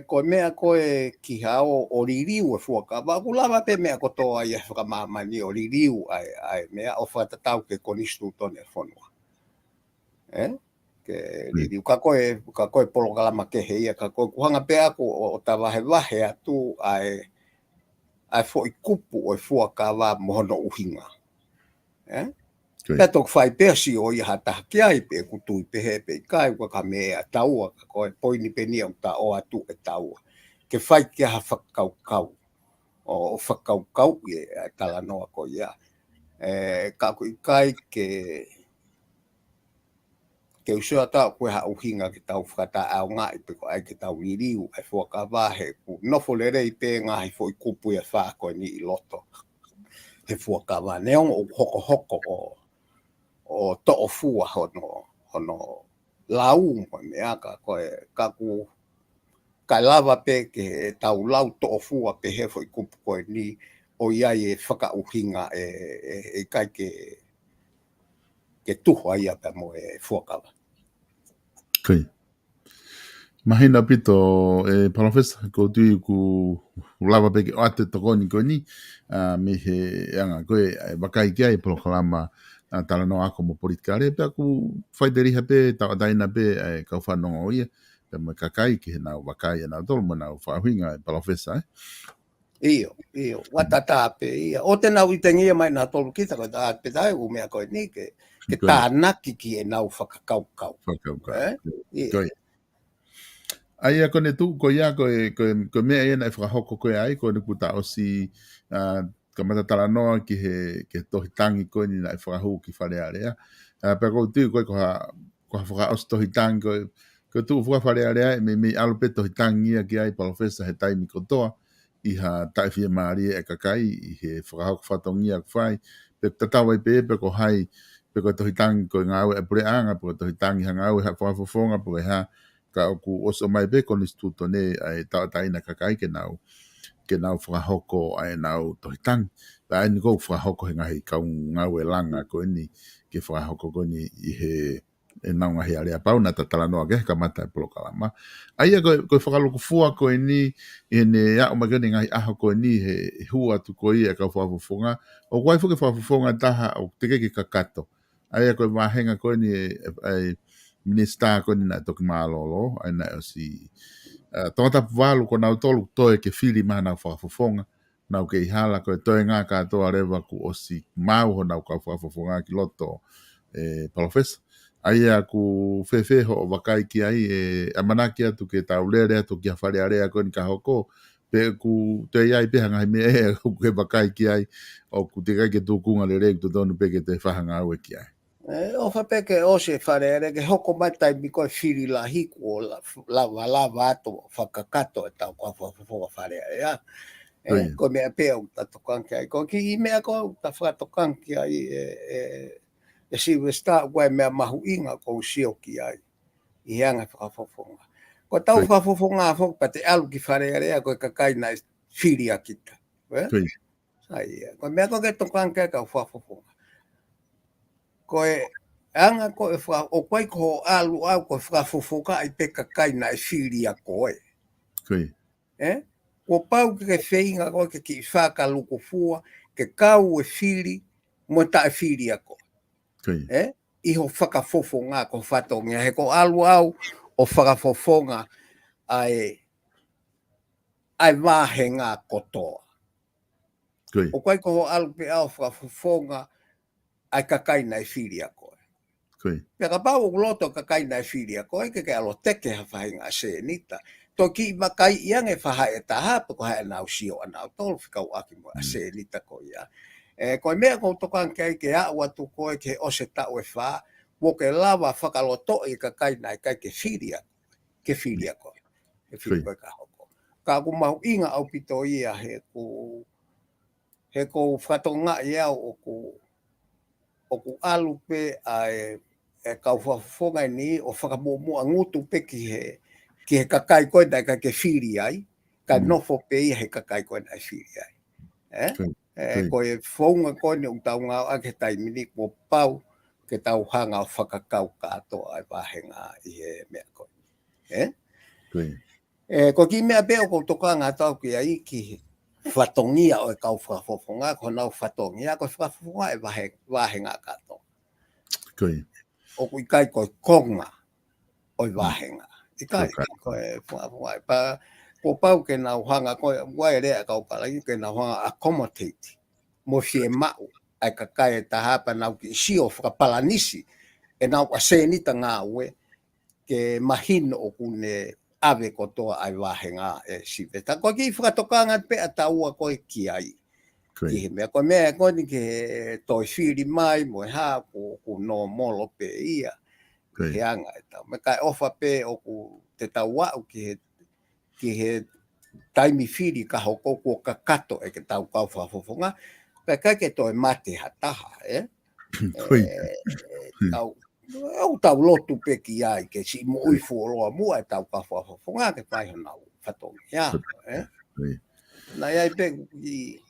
ko mea ko ki hao o ririu e fuaka ba kulava pe mea ko toa ia whakamama ni o ririu ai mea o whatatau ke konistu tone whanua ke ririu ka koe polokalama ke heia ka koe kuhanga pe ako o ta wahe atu ai fo I kupu o fuaka wa mohono uhinga Petok fai pesi o ia hata ki ai pe kutui pe he pe kai ko ka mea taua ko poini pe ni o ta o atu e taua ke fai ki ha whakau o whakau e tala noa ko ia ka ko kai ke usua ta ko ha uhinga ki tau whakata au ngai pe ko ai ke tau ririu e fuaka wahe ku nofo lere I pe ngai fo I kupu e wha ko ni I loto he fuaka wa neong o hoko o to o fua hono lau mo mea ka ku ka lava pe ke tau lau to o fua pe he foi kupu ko ni o ia e whaka uhinga kai ke tuho ia pe mo e fuakawa Mahina pito professor ko tui ku lava pe ke o ate tokoni ko ni me he anga koe wakai kia I proklama tala no ako mo politikare pe aku whaideriha pe taina pe kau whanonga o ia pe mo kakai ki he nau wakai e nau tolu mo nau whahuinga professor Iyo watata pe ia o te nau I tengia mai na tolu kita ko ta pe tai u mea ko ni ke tānaki ki e nau whakakau Koe Aia kone tu ko ia ko mea ia na whakahoko koe ai ko ku ta osi ka matatala noa ki he tohitangi ko ni na whakahu ki whare area pe ko tu ko ha whakaos tohitangi ko tu whare area me alupe tohitangi ki ai professor he taimi ko toa I ha taifia maari e kakai I he whakahoko whatongia kwhai pe tatawa I pe ko hai pe ko tohitangi ko ngau e pureanga pe ko tohitangi hangau ha whafofonga pe ha ka ku oso mai be kon instituto ne ai taina kakai ke nau whakahoko ai nau tohitang pa ai ni ko whakahoko he ngahi kau ngau e langa ko ni ke whakahoko ko ni I he nau ngahi alea pau na tatala noa ke kamata e polokalama ai ko whakaloku fua ko ni I ne ya o magani ngahi aho ko ni he hua tu ko I e ka whafofonga o kwai fuke whafofonga taha o teke ke kakato ai ko mahenga ko ni ai Minista ko ni na toki malolo ai na o si tongata walu ko na tolu toe ke fili mana whakafofonga na ke hala ko toe ngā katoa rewa ku o si mau ho na whakafofonga ki loto professor ai ku fefeho o wakai ki ai amanaki atu ke taulere atu ki a whare area ko ni ka hoko pe ku te iai pe hanga me ku ke wakai ki ai o ku te kai ke tukunga le rei tu tonu pe ke te whahanga au e ki ai o whapeke o se whareere ke hoko matai mi koe whiri la hiku o lava ato whakakato e tau kua whawhawha whareere ia. Ko mea pēo ta tokanki ai. Ko ki I mea ko ta whatokanki ai e Silvesta koe mea mahu inga ko sio ki ai. ianga whakafofonga. Ko tau whakafofonga fok pa te alu ki wharearea koe kakai na whiria kita. Ko mea ko ke tokang ke ka whakafofonga. Koe anga ko o koe ko alu au ko whakafofonga i pe kakai na whiria koe. Ko pau ke whainga koe ke ki whakaluko fua ke kau e whiri mo ta e whiria koe. Iho whakafofonga ko whatongia. He ko alu au o whakafofonga ai wahenga kotoa. O koe ko alu pe au whakafofonga ai kakaina e whiria koe. Pea ka pau o loto kakaina e whiria koe ke alo teke ha whahinga se nita. Tō ki makai iang e whahae taha pe ko hae nau sio anau tolu whikau aki mo a se nita koe ia. Koe mea ko tokan kei ke au atu koe ke ose tau e wha, wo ke lawa whakaloto i ka kaina i kai ke whiria koe. Ke whiria koe ka hoko. Ka ku mahu inga au pito ia he ko whatonga i au o ku alu pe ai kau whafonga ni o whakamomua ngutu pe ki he kakai koe dai ka ke whiria ai, ka nofo pe ia he kakai koe dai whiria ai. Ko e whaunga koe ni utau ngau ake taimini ko pau ke tau hanga o whakakau kato ai wahenga i he mea koe. Ko ki mea peo ko toka ngā tau ki a iki whatongia o e kau whafofonga, ko nau whatongia ko whafofonga e wahenga kato. O ku ikai koe konga o i wahenga. Ikai koe whafonga pa ko pau ke nau hanga koe wai rea kau kalagi ke nau hanga accommodate mo fie mau ai kakai e tahapa nau ki sio whakapalanisi e nau asenita ngā ue ke mahino o kune ave kotoa ai wahenga e sive. Ta koe ki whakatokanga pe a taua koe ki ai. Ki he mea koe mea koe ni ke toi whiri mai mo e haa ku no molo pe ia. He anga e tau. Me kai ofa pe o ku te tau wau ki he taimi whiri ka hoko kua kakato e ke tau kau whafofonga. Kai kai ke toi mate hataha, au tau lotu pe ki ai ke si mo ui fuoloa mua e tau ka whafofonga ke pai hanau whatongia. Na iai pe ki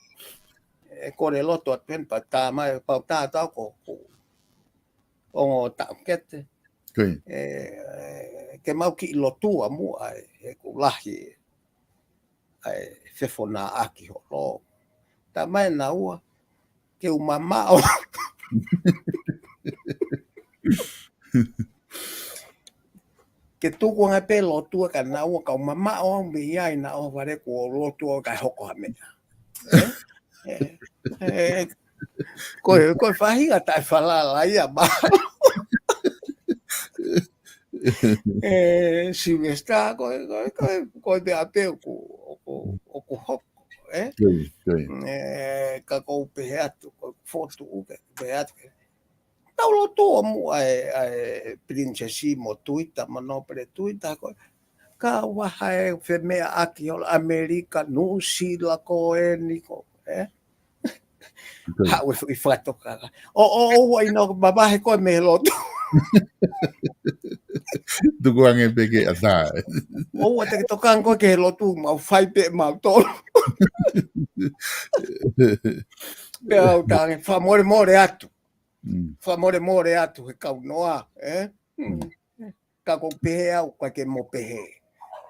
e kore loto at pen pa tā mai pau tā tau ko ongo tau kete. Ke mau ki lotua mua e ku lahi ai whewhona aki ho lo. Tā mai na ua ke umamao. Ke tuku ngai pe lotua ka na ua ka umamao me iai na o ware ko lotua ka hoko ha mea. Koe whahinga tai whalala ia maa. Silvestra koe te apeo o ku hoko. Ka kou pehe atu, fotu uke, pehe atu. Tau lotua mua e princesi mo tuita, manopere tuita, ka waha e whemea aki o Amerika, Nusila ko e niko, hau e whatoka. O waino, babahe koe me lotu. Tuku ange peke asa. O te tokan koe ke lotu, mau whai pe mau tolu. Pea au tange, whamore atu. Whamore atu he kau noa. Ka kou pehe au kai ke mo pehe.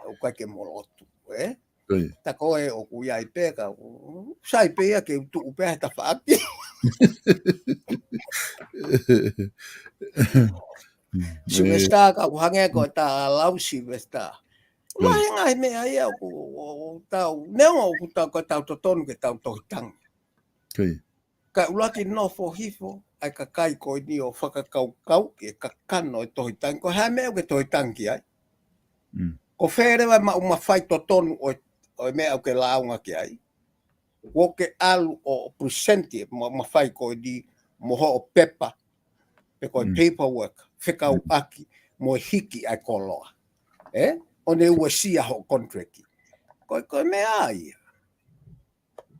Au kai ke mo lotu. Ta koe o ku iai peka. Sai pea ke utu upehe ta whaaki. Silvestra ka uhange ko ta lau Silvestra. Mahenga he mea ia o tau. Neonga o ku tau ka tau totonu ke tau tohitang. Ka ulaki no fo hifo. Ai ka kai koe ni o whakakau e ka kano e tohitang. Ko hae mea o ke tohitang ki ai. Ko wherewa ma umawhai totonu o mea o ke launga ki ai. Wo ke alu o presenti ma umawhai koe ni moho o pepa. Pe koe paperwork. Whekau aki mo hiki ai koloa. O ne ua sia ho contracti. Koe mea ia.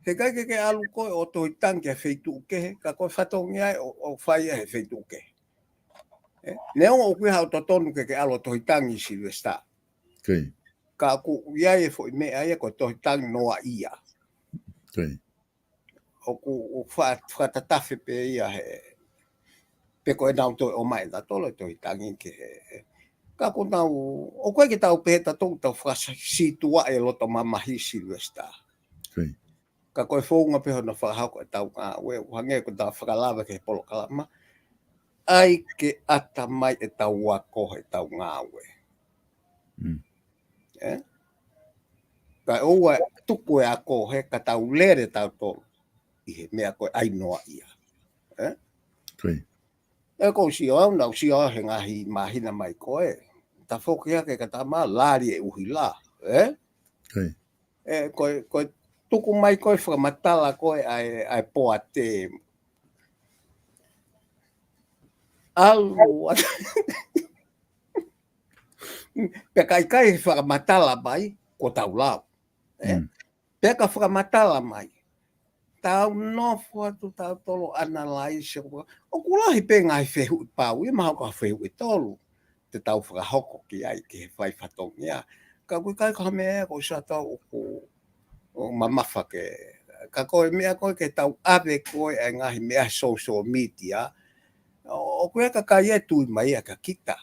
He kai ke alu koe o toi tangi a wheitu ukehe, ka koe whatongi ai o whai e he wheitu ukehe. Neo o kui hau to tonu ke alo to hitangi Silvesta. Okay. Ka ku ia e fo me ai ko to hitangi noa ia. Okay. O ku fa tatafe pe ia he. Pe ko e nau to o mai da tolo to hitangi ke ka ku nau o koe ki tau pe ta tau tau fa situa e loto mamahi Silvesta. Okay. Ka koe fōunga pe hona whakahako e tau ngā we hange ko tā whakalawa ke polo kalama. Ai ke ata mai e tau wako he tau ngā we. Ka oua tuku e ako he ka tau lere tau tolu. I he mea koe ainoa ia. Okay. E ko si o nau si o he ngahi mahina mai koe. Ta whoki hake ka tā maa lari e uhi la. Okay. E koe tuku mai koe whakamatala koe ai poa te alu pe kai whakamatala mai ko tau lau. Pe ka whakamatala mai tau nofo atu tau tolo analyse o kulahi pe ngai whehu i pau i maha ka whehu i tolu te tau whakahoko ki ai ki he whai whatongia ka kui kai ka mea ko sa tau o mamafa ke ka koe mea koe ke tau ave koe e ngahi mea social media o koe ka kai e tui mai a ka kita.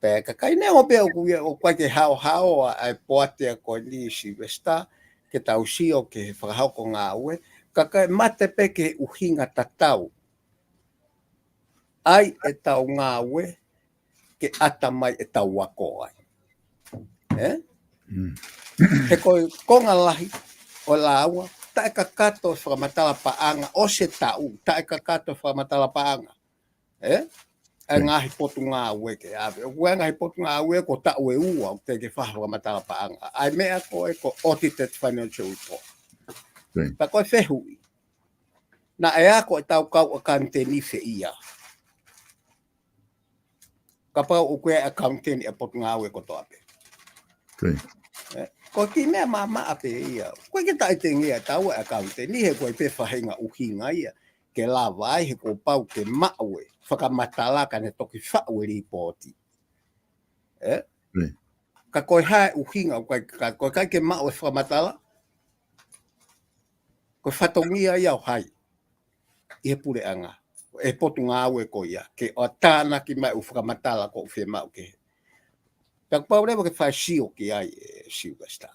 Pe ka kai ne o pe o koe ke hao ai poate a koe ni Silvesta ke tau sio ke whakahauko ngā ue ka kai mate pe ke uhinga tatau ai e tau ngā ue ke ata mai e tau wako ai. He koe konga lahi o la aua tae ka kato whakamatala paanga o se tau tae ka kato whakamatala paanga. E ngahi potu ngā ue ke awe. Ue ngahi potu ngā ue ko tau e ua o te ke whakamatala paanga. Ai mea koe ko audited financial report. Pa koe whehui. Na e ako e tau kau akante ni fe ia. Ka pau o koe akante ni a potu ngā ue ko to ape. Ko ki mea mama ape ia. Koe ke tae te ngia tau akante ni he koe pe whahinga uhinga ia. Ke la vai he ko pau ke maue. Whakamatala ka ne toki whaue ripoti. Ka koe hae uhinga, koe kai ke maue whakamatala. Koe whatongia iau hai. I he pure anga. E potu ngā ue ko ia. Ke o tāna ki mai u whakamatala ko uwhi mau ke. Ka pau rewa ke whae sio ki ai Silvesta.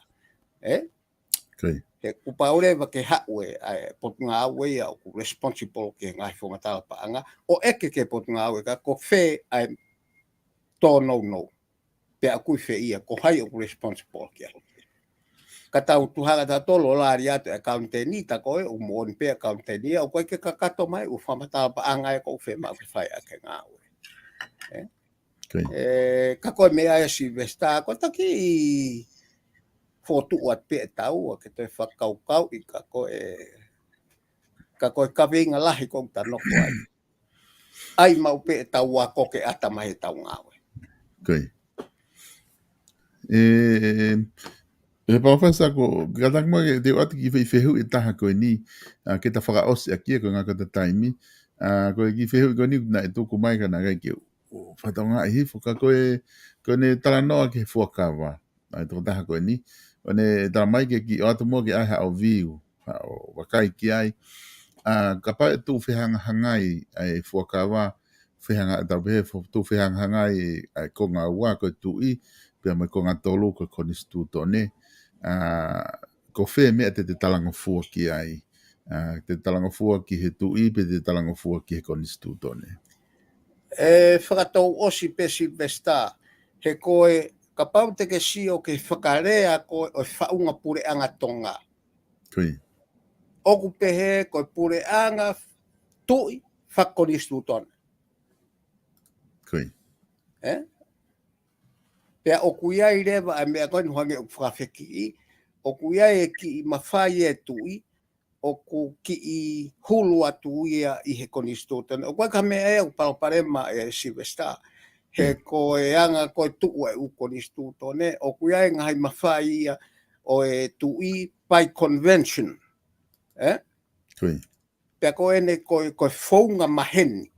He kupaurewa ke haue potu ngā ue ia o responsible ke ngai whamatala paanga. O eke ke potu ngā ue ka ko whe ai tō no. Pe a kui whe ia ko hai o responsible ke. Ka tau tuhara ta tolo lari atu akaunte ni ta koe o mooni pe akaunte ni o koe ke kakato mai u whamatala paanga e ko whe mau ke whai ake ngā ue. Ka koe mea e Silvesta ko taki fotu at pe tau ke te whakaukau i ka koe kawinga lahi kong tanoko ai. Ai mau pe tau a koke ata mahi tau ngawe. E pawhasa ko gatak mo ke te ati ki whehu i taha koe ni ke ta whakaosi a kia koe ngā kata taimi. Koe ki whehu i koe ni na e tōku mai ka nā kai ke whatonga i hifo ka koe ne tala noa ke whuakawa. Ai tōku taha koe ni. O ne tala mai ke ki o atu mo ke ai hao viu. O wakai ki ai. Ka pae tū whihanga hangai ai whuakawa. Whihanga tau pehe tū whihanga hangai ai ko ngā ua koe tū i. Pea mai ko ngā tolu koe konistu tōne. Ko whē mea te talanga fua ki ai. Te talanga fua ki he tū i pe te talanga fua ki he konistu tōne. Whakatou osi pe Silvesta. He koe ka pau te ke sio ke whakarea koe o whaunga pure anga tonga. Oku pehe koe pure anga tui whakonistu tōne. Pea oku iai rewa a mea koe nuhange o whakawheki i. Oku iai e ki i mawhai e tui. Oku ki i hulu atu ia i he konistu tōne. O koe ka mea e o paloparema e Silvesta. He koe anga koe tuku e u konistu tōne. Oku iai ngai mawhai ia o e tui by convention. Pea koe ene koe whaunga maheni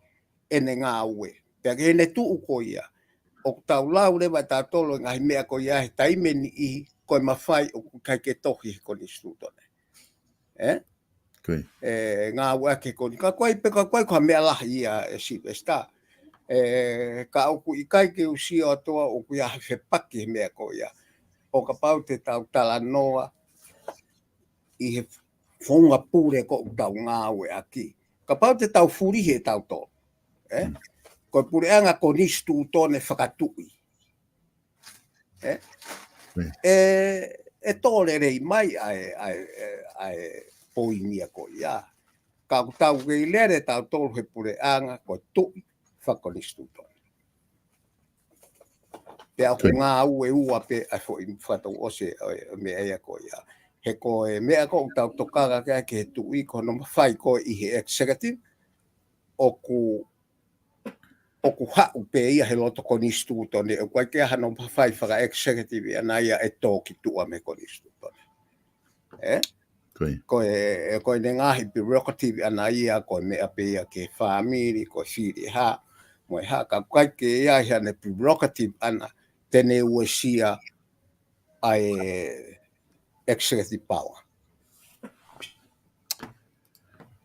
ene ngā ue. Pea ke ne tu ko ia. O tau lau lewa tā tolo ngahi mea ko ia he taimeni I koe mawhai o kai ke tohi ko ni stutone. Ngā wake ko ni ka koe peka koe ka mea lahi ia e Silvester. Ka oku I kai ke usia atoa o ku ia he paki mea ko ia. O ka pau te tau tala noa I he whonga pūre ko tau ngā ue aki. Ka pau te tau furihe tau tō. Koe pure anga ko nistu tōne whakatui. Tōre rei mai ai poimia ko ia. Ka tau kei lere tau tōru he pure anga ko tui whakonistu tōne. Pea ko ngā ue ua pe ai fo I whatau ose me ea ko ia. He ko mea ko tau tokaga kia ke he tui ko no mawhai ko I he executive o ku hau pe ia he loto ko nistu tone. O koe kia hano mawhai whaka executive ia na ia tōki tua me ko nistu tone. Koe ne ngahi prerogative ana ia koe mea pe ia ke whamiri ko whiri ha. Moe ha ka koe ke ia hea ne prerogative ana tene uesia ai executive power.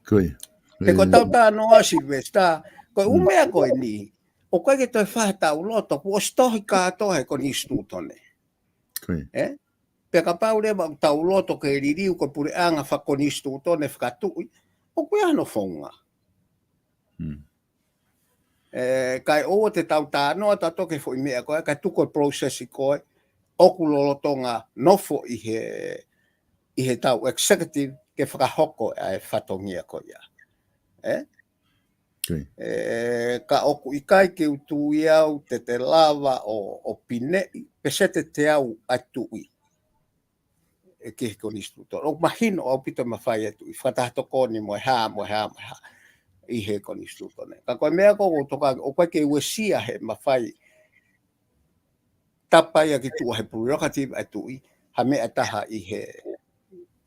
Te ko tau tā noa Silvester, koe umea koe ni, o koe ke toi whahatau loto, po stohi kātohe ko nistu tone. Pea ka pau rewa tau loto ke ririu ko pure anga whako nistu tone whakatui, o koe ano whaunga. Kai o te tau tā noa tā toke fo I mea koe, kai tuko processi koe, oku lolotonga nofo I he tau executive ke whakahoko ai whatongia ko ia. Ka oku I kai ke utu iau te lava o pinei, pesete te au atui. Ke ko nistu tō. O mahino au pito mawhai atui, whatahato koni moe ha. I he ko nistu tōne. Ka koe mea ko toka, o koe ke uesia he mawhai tapai a ki tua he prerogative atui, ha mea taha I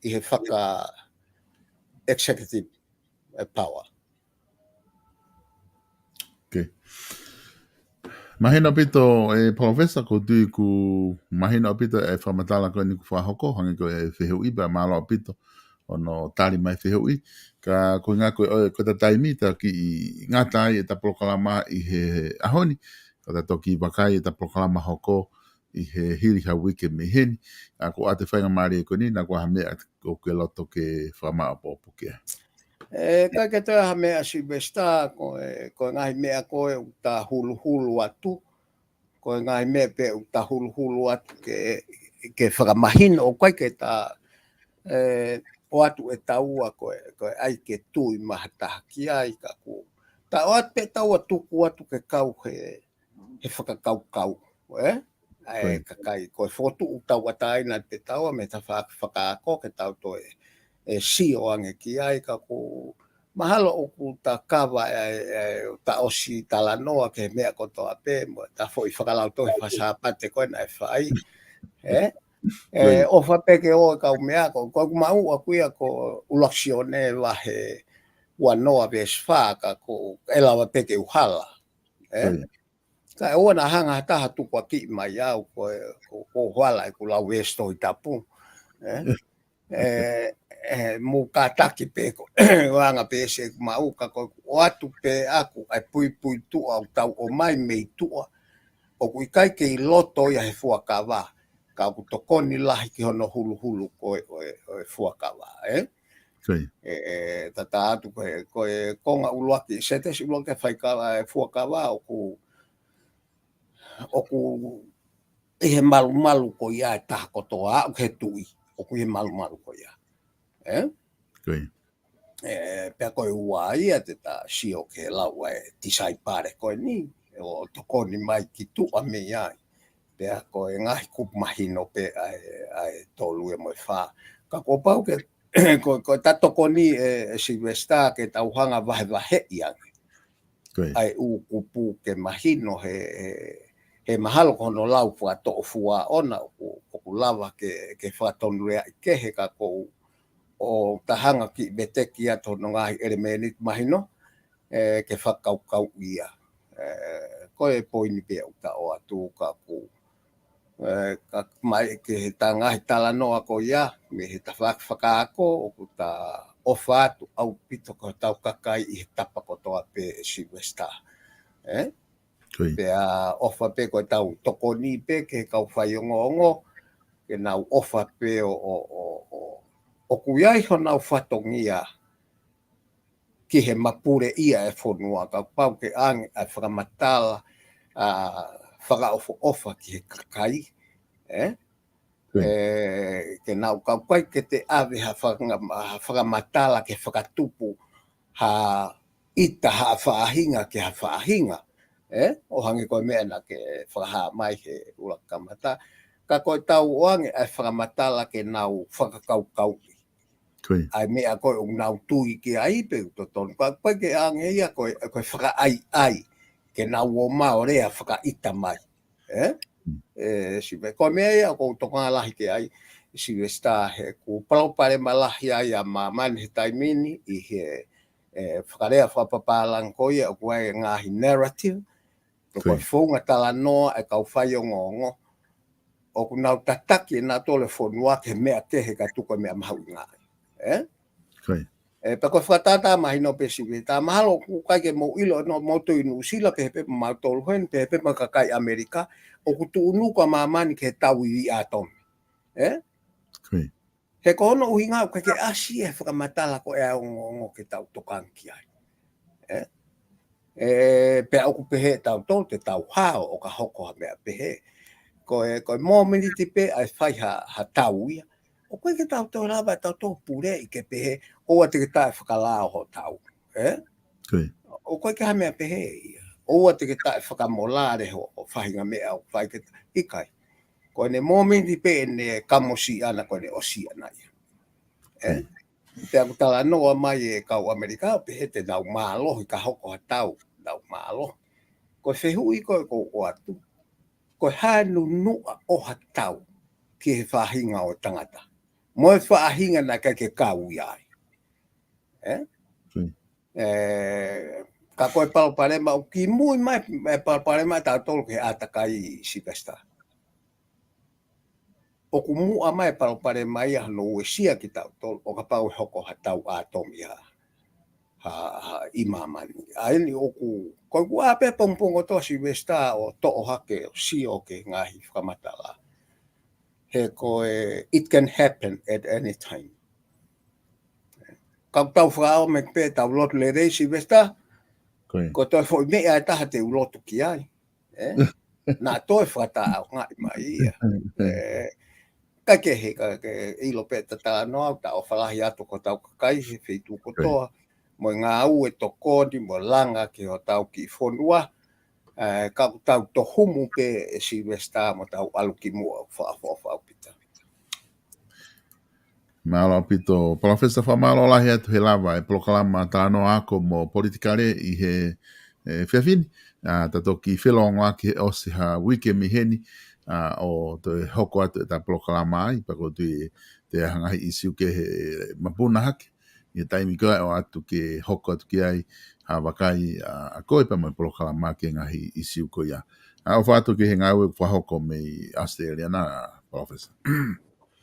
he whaka executive power. Mahina pito professor ko tui ku mahina pito whamatala ko ni ku whahoko, hangi ko whihu iba malo pito ono tali mai whihu I. Ka ko ngā ko ta taimi ta ki ngā tai ta proklama I he ahoni, ko ta toki wakai ta proklama hoko I he hiri ha wike me heni, a ko ate whainga maari ko ni, na ko ha mea ko ke loto ke whama apopo kia. Kai ke toi ha mea Silvester, ko ngahi mea koe ta hulu atu, ko ngahi mea pe ta hulu atu ke whakamahino o koe ke ta o atu taua koe ai ke tui mahataha ki ai ka ku. Ta o atu pe taua tuku atu ke kau he whakakau, Ai kai koe fotu taua taina te taua me ta whakaako ke tau toi si o ange ki ai ka ku mahalo o ku ta kawa ta osi tala noa ke mea kotoa pe mo ta foi whakalau tohi whasapate koe na whai. O whapeke o ka mea ko mau a kuia ko ulaksione wahe ua noa ves whaka ko elawa peke uhala. Ka o na hanga taha tukua ki mai au ko huala I ku lau ves tohi tapu. Mu ka taki pe ko wanga pe se mau ka ko o atu pe aku ai pui tua o tau o mai mei tua o ku kai ke loto ia he fuakawa ka ku tokoni lahi ki hono hulu ko fuakawa tata atu ko konga uluaki se te si uloke fai ka fuakawa o ku he malu ko ia ta kotoa o he tui o ku he malu ko ia. Pea koe ua ia te ta sio ke lau tisai pare koe ni o tokoni mai ki tua me ai. Pea koe ngahi kup mahino pe ai tolu moe wha. Ka ko pau ke koe ta tokoni Silvester ke tauhanga wahe iange. Ai kupu ke mahino he mahalo kono lau fua to fua ona o ku lava ke whatonu rea I kehe ka kou o tahanga ki beteki ato no ngahi elemeni mahino ke whakaukau ia. koe poini pe o ta o atu ka ku ka mai ke he tanga he tala noa ko ia me he ta whakaako o ku ta ofa atu au pito ko tau kakai i he tapa ko toa pe Silvesta. Pe a ofa pe ko tau toko ni pe ke kau whai ongo ke nau ofa pe o kuiai ho nau whatongia ki he mapure ia e whonua ka pau ke ange a whakamatala whakaofo ofa ki he kakai ke nau kau kai ke te ave ha whakamatala ke whakatupu ha ita ha whaahinga ke ha whaahinga o hangi koe mea na ke whakaha mai he ula kamata ka koe tau oange a whakamatala ke nau whakakau ai mea koe o nau tui ki ai pe utoton koe ke ange ia koe whaka ai ke nau o mao rea whaka ita mai siwe koe mea ia ko toka lahi ke ai siwe sta he ku paupare malahi ai a mamani he taimini i he whakarea whapapalang koe o koe ngahi narrative koe whunga tala noa e kau whai o ngongo o ku nau tataki na tole whonua ke mea kehe ka tuko mea mahu ngai pa koe whakatata mahi no pe siwe ta mahalo ku kai ke mo ilo no mo tu inu sila ke pepe mau tolu hen pe pepe kakai Amerika o ku tu unu ka mamani ke tau i atom he kono uhinga ka ke asi e whakamatala ko e ongo ke tau tokanki ai pe au ku pehe tau tol te tau hao o ka hoko ha mea pehe koe mo miniti pe ai whai ha tau ia o koe ke tau tau raba tau tau pure i ke pehe o te ke tae whakalao ho tau o koe ke ha mea pehe ia o te ke tae whakamolare ho whahinga mea o whai ke ikai koe ne mo miniti pe ne kamosi ana koe ne osi ana ia te aku tala noa mai e kau Amerika pehe te nau malo i ka hoko ha tau nau malo koe whehui koe ko atu koe hanu nua o ha tau ki he whahinga o tangata mo e whaahinga na ka ke kau iai ka koe palparema o ki mui mai palparema tau tolu ke atakai Silvesta o ku mua mai palparema ia no uesia ki tau tolu o ka pau hoko ha tau atomi ha imamani aini o ku koe ku ape pongpongo to Silvesta o to o hake o si o ke ngahi whakamatala he koe it can happen at any time kau tau whao me pe tau lotu le rei Silvesta ko toi foi mea e taha te ulotu ki ai na toi whata au ngai mai ia ka ke he ka ilo pe tata noa ta o whalahi atu ko tau kakai he whitu kotoa mo ngā u e tokoni mo langa ki o tau ki whonua ka tau to humu pe Silvesta mo tau aluki mua whaafo pita Malo pito professor fa malo la he tu helava e proclama ta no ako mo politikare i he fiafini ta toki felonga ki o se ha wiki miheni o te hoko atu ta proclama i pa ko te hanga i siu ke mapuna hake i taimi ko o atu ke hoko atu ki ai ha wakai a koe pa mo proclama ke ngahi i siu ko ia o fatu ke hinga u fa hoko me Australia na professor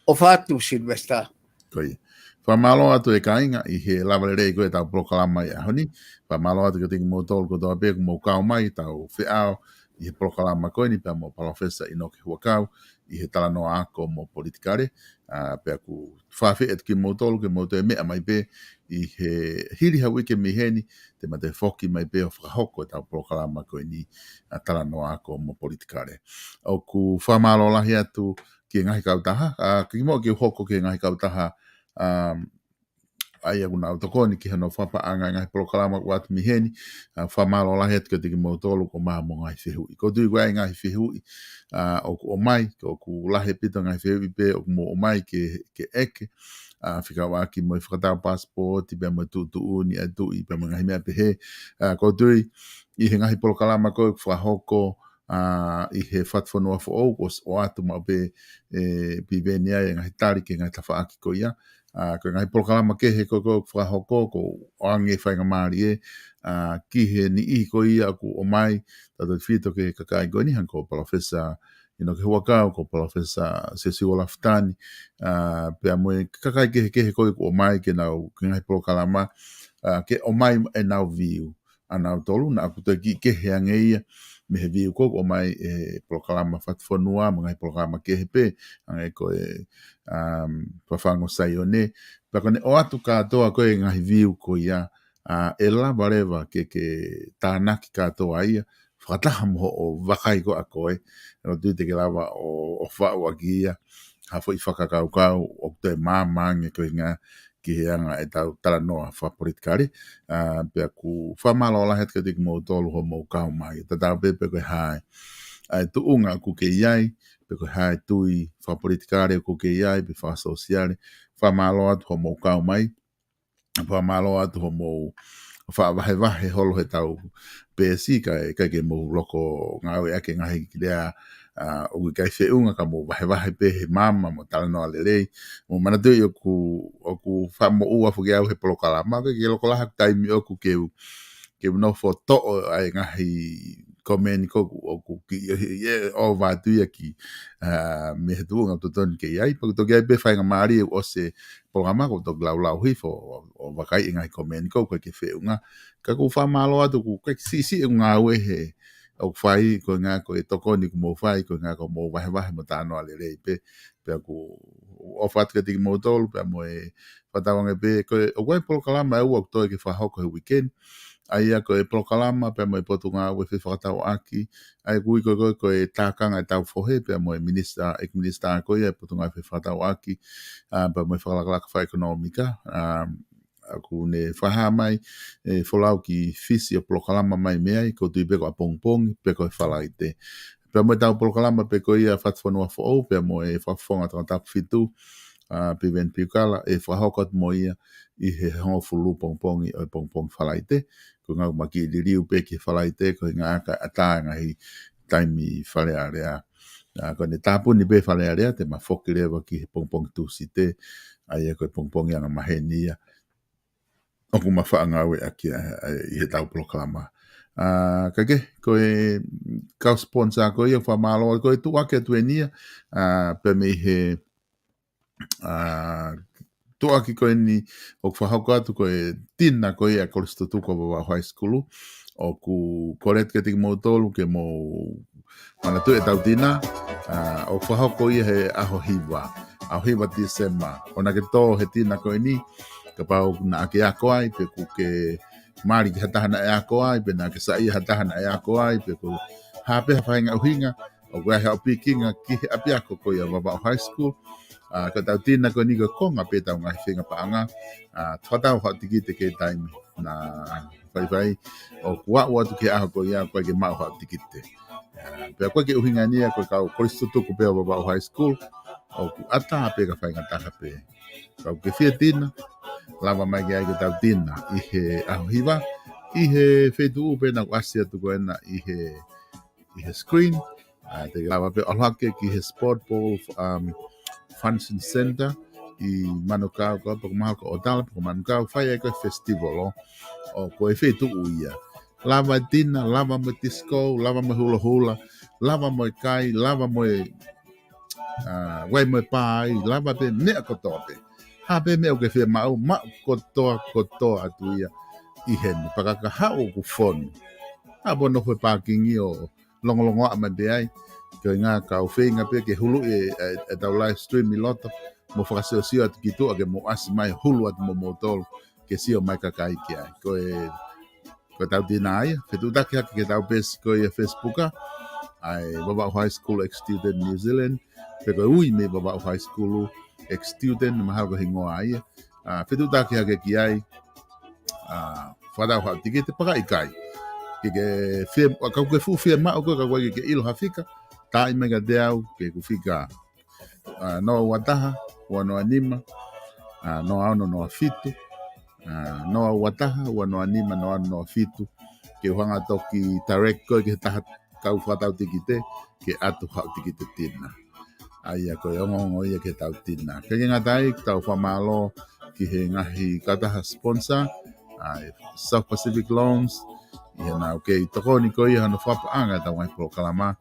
o fatu Silvesta Koi. Whamalo atu e kainga i he lawale rei koe tau proklama i ahoni. Whamalo atu ke tingi mō tolu ko tō apeku mō kau mai tau whiao i he proklama koe ni pia mō palofesa i noki huakau i he tala noa ako mō politikare. Pia ku whawhi et ki mō tolu ke mō tō e mea mai pe i he hiri ha wike miheni te mate whoki mai pe o whakahoko tau proklama koe ni tala noa ako mō politikare. O ku whamalo lahi atu ki ngahi kautaha, ki mo ki hoko ki ngahi kautaha ai aku nau tokoni ki hano whapa anga ngahi proklama ku atu miheni, whamalo lahi atu ki mo tolu ko maha mo ngahi whihui. Ko tui koe ngahi whihui o mai, o ku lahi pito ngahi whihui pe o mo o mai ke eke, whika waki mo i whakatau passport, i pia mo tu uni atu, i pia mo ngahi mea pehe, ko tui i he ngahi proklama koe whahoko, i he whatwhanua who o atu mau pe pi veni ai ngahi tari ke ngahi tawhaaki ko ia. Ko ngahi proklama ke he ko whahoko ko o ange whainga maari ki he ni I ko ia ku o mai tato fito ke kakai ko ni han ko professor ke waka ko professor Sesi Olaftani pe mo kakai ke ko o mai ke na ke ngai pro kalama ke o mai e na viu ana tolu na ku te ki ke he angeia me he viu ko o mai proklama fatfonua mga proklama ke he pe angai ko pafango saione pa kone o atu katoa ko e ngai viu ko ia e la bareva ke tānaki katoa ia whakataha mo o wakai ko a koe no tu te ke lava o whau a kia hafo I whakakaukau o te māmange ko ngā ki he anga e tau tala noa wha politikari pia ku whamalo la het ka tik mo tolu ho mo kau mai ta tau pepe koe hae ai tu unga ku ke iai pe koe hae tui wha politikari ku ke iai pe wha sosiale whamalo atu ho mo kau mai whamalo atu ho mo wha wahe holo he tau PSI kai ke mo loko ngawe ake ngahi ki lea o kai fe unga ka mo wahe pe he mama mo tala no alelei mo mana tu o ku fa mo ua fu he polokala ma ke loko la tai mi o ku ke no foto ai ngahi komen ko o ku ki o va tu ki me tu nga to ton ke ai pa to ke be fa nga mari o se programa ko to lau hi fo o vakai ngai komen ko ke fe unga ka ku fa malo atu ku ke si nga we he o fai ko nga ko to ko ni mo fai ko nga ko mo va mo ta no ale le pe ku o fat ke tik mo tol pe mo e fatawang pe ko o ko programa e o to ke fa ho ko weekend ai ko e prokalama pe mo potunga we fe fatau aki ai kui ko e takanga tau fohe pe mo minister ko e potunga fe fatau aki pe mo fala fa economica aku ne faha mai e folau ki fisi o prokalama mai mea ko tu pe ko pongpong pe ko fala ite pe mo tau prokalama pe ko ia fatfonua fo pe mo e fafonga tap fitu pe ven pikala e fahokot mo ia I he ho fulu pongpong I pongpong fala ite ko ngau maki diriu pe ki fala ite ko nga ka atanga hi taimi fale area ko ne tapu ni be fale area te ma fokile wa ki pongpong tu site ai ko pongpong yang mahenia o ku mafa nga we aki I he tau proklama kage ko e ka sponsor ko ia fa malo ko tu ake tu enia pe me he tu aki ko ni o whahauka atu ko e tina ko e a koristotu ko wa high school o ku koret ke tiki mo tolu ke mo mana tu e tau tina o whahauko ia he aho hiwa December o na ke tō he tina ko e ni ka pau na ake ako ai pe ku ke mari ki hatahana e ako ai pe na ke sa ia hatahana e ako ai pe ku hape hawhainga uhinga o kua he au pikinga ki he api ako ko ia wa high school ka tau tina ko ni ko konga pe tau ngai whenga paanga tawatau hau tiki te ke taimi na whai o kua ua tu ke aho ko ia koe ke mau hau tiki te pea koe ke uhinga nia koe kau koristotu ko pea wabau high school o ku ata pe ka whainga taka pe kau ke whia tina lava mai ke ai ke tau tina I he aho hiwa I he whetu upe na kuasia tu koe na I he screen te lava pe alhake ki he sport ball function center I Manukau ko pa kumaha ko otala pa Manukau whai ko festival o ko e whetu uia lava tina, lava mo disco, lava mo hula hula, lava mo kai, lava mo wai mo pai, lava pe mea kotoa pe ha pe mea ke whea mau ma kotoa atu ia I heni pakaka hao ku fonu ha bono whe pakingi o longolongo a mande ai ko ngā kau whenga pe ke hulu e tau live stream I loto mo whakaseo sio atu ki tua ke mo asi mai hulu atu mo motolo ke sio mai kakai ki ai ko tau tina ai whetu taki haki ke tau pes ko I Facebooka ai Babau High School ex-student New Zealand pe ko ui me Babau High School ex-student mahal ko hingoa ai whetu taki haki ki ai whadau hau tiki te paka ikai ke fia kau ke fu fia ma ko ka ke ilo hafika ta I mega deau ke kufika no wataha wano anima no ano no fitu no wataha wano anima no ano no fitu ke hanga toki tarek ko ke taha kau fatau tikite ke atu hau tikite tina ai ko yongo ia ke tau tina ke ngatai tau famalo ki he ngahi kataha sponsor South Pacific Loans ia na okay toko ni ko ia no whapaanga ta wai pro kalama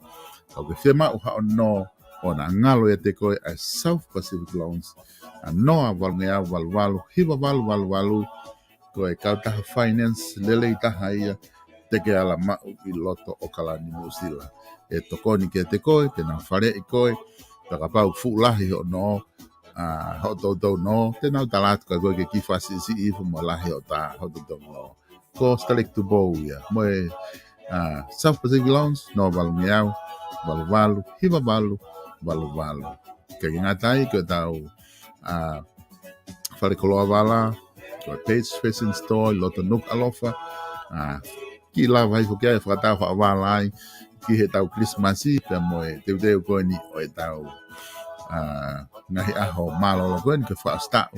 o ke fema o ha no ona ngalo e te ko a South Pacific Loans a noa valmea valvalu hiva valvalu ko e kauta finance lele ita haia te ke ala ma I loto o kalani musila e toko ni ke te ko te na fare I ko ta ka pau fu lahi o no ho do no te na talat ka go ke ki fasi si I fu mo lahi o ta ho do no ko stalik tu bo ia mo South Pacific Loans no valmea valvalu hiva valvalu ke ngatai ko tau fare koloa vala ko page facing store loto nuk alofa ki la vai ko ke fa ta fa vala ki he tau Christmasi pe mo te ko ni o tau ngahi aho malo ko ni ke fa sta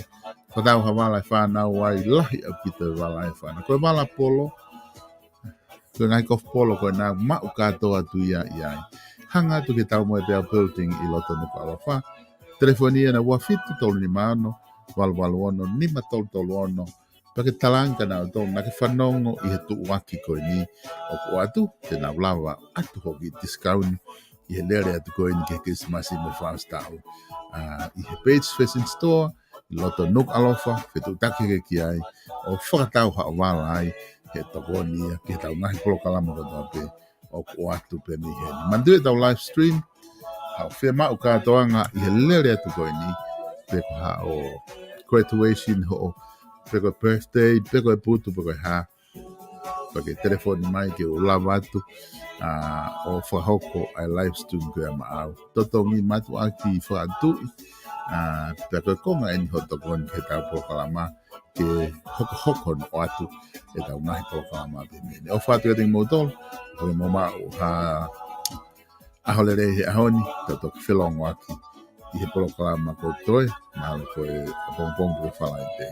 fa tau fa vala fa na wai lahi a ki te vala fa na ko vala polo ko ngai ko polo ko na ma ka to atu ia hanga tu ke tau mo pe building I loto nuk alofa telefonia na wafitu tolu ni mano valvalu ono ni matol tolu ono pake talanga na to na ke fanongo I he tu waki ko ni o ko atu te na lava atu ho ki discount I he lere atu ko ni ke Christmas me fast tau I he page facing store I loto nuk alofa fetu take ke ki ai o whakatau ha wala ai he tokoni ke tau ngahi polo kalama ko pe o ko atu pe ni he mandu tau live stream hau whema o katoanga I he lere atu ko ni pe ko ha o graduation ho pe ko birthday pe ko putu pe ko ha pe ke telefoni mai ke o lava atu o whahoko ai live stream ko ma au totongi matu aki whaatu pe ko konga eni ho tokoni ke tau po kalama ke hoko no atu e tau ngahi po kalama pe mene o whaatu e ting motol o mo ma o ha aholere he ahoni toto filongo aki I he polo kalama ko toi ma ko e pompom ko fala te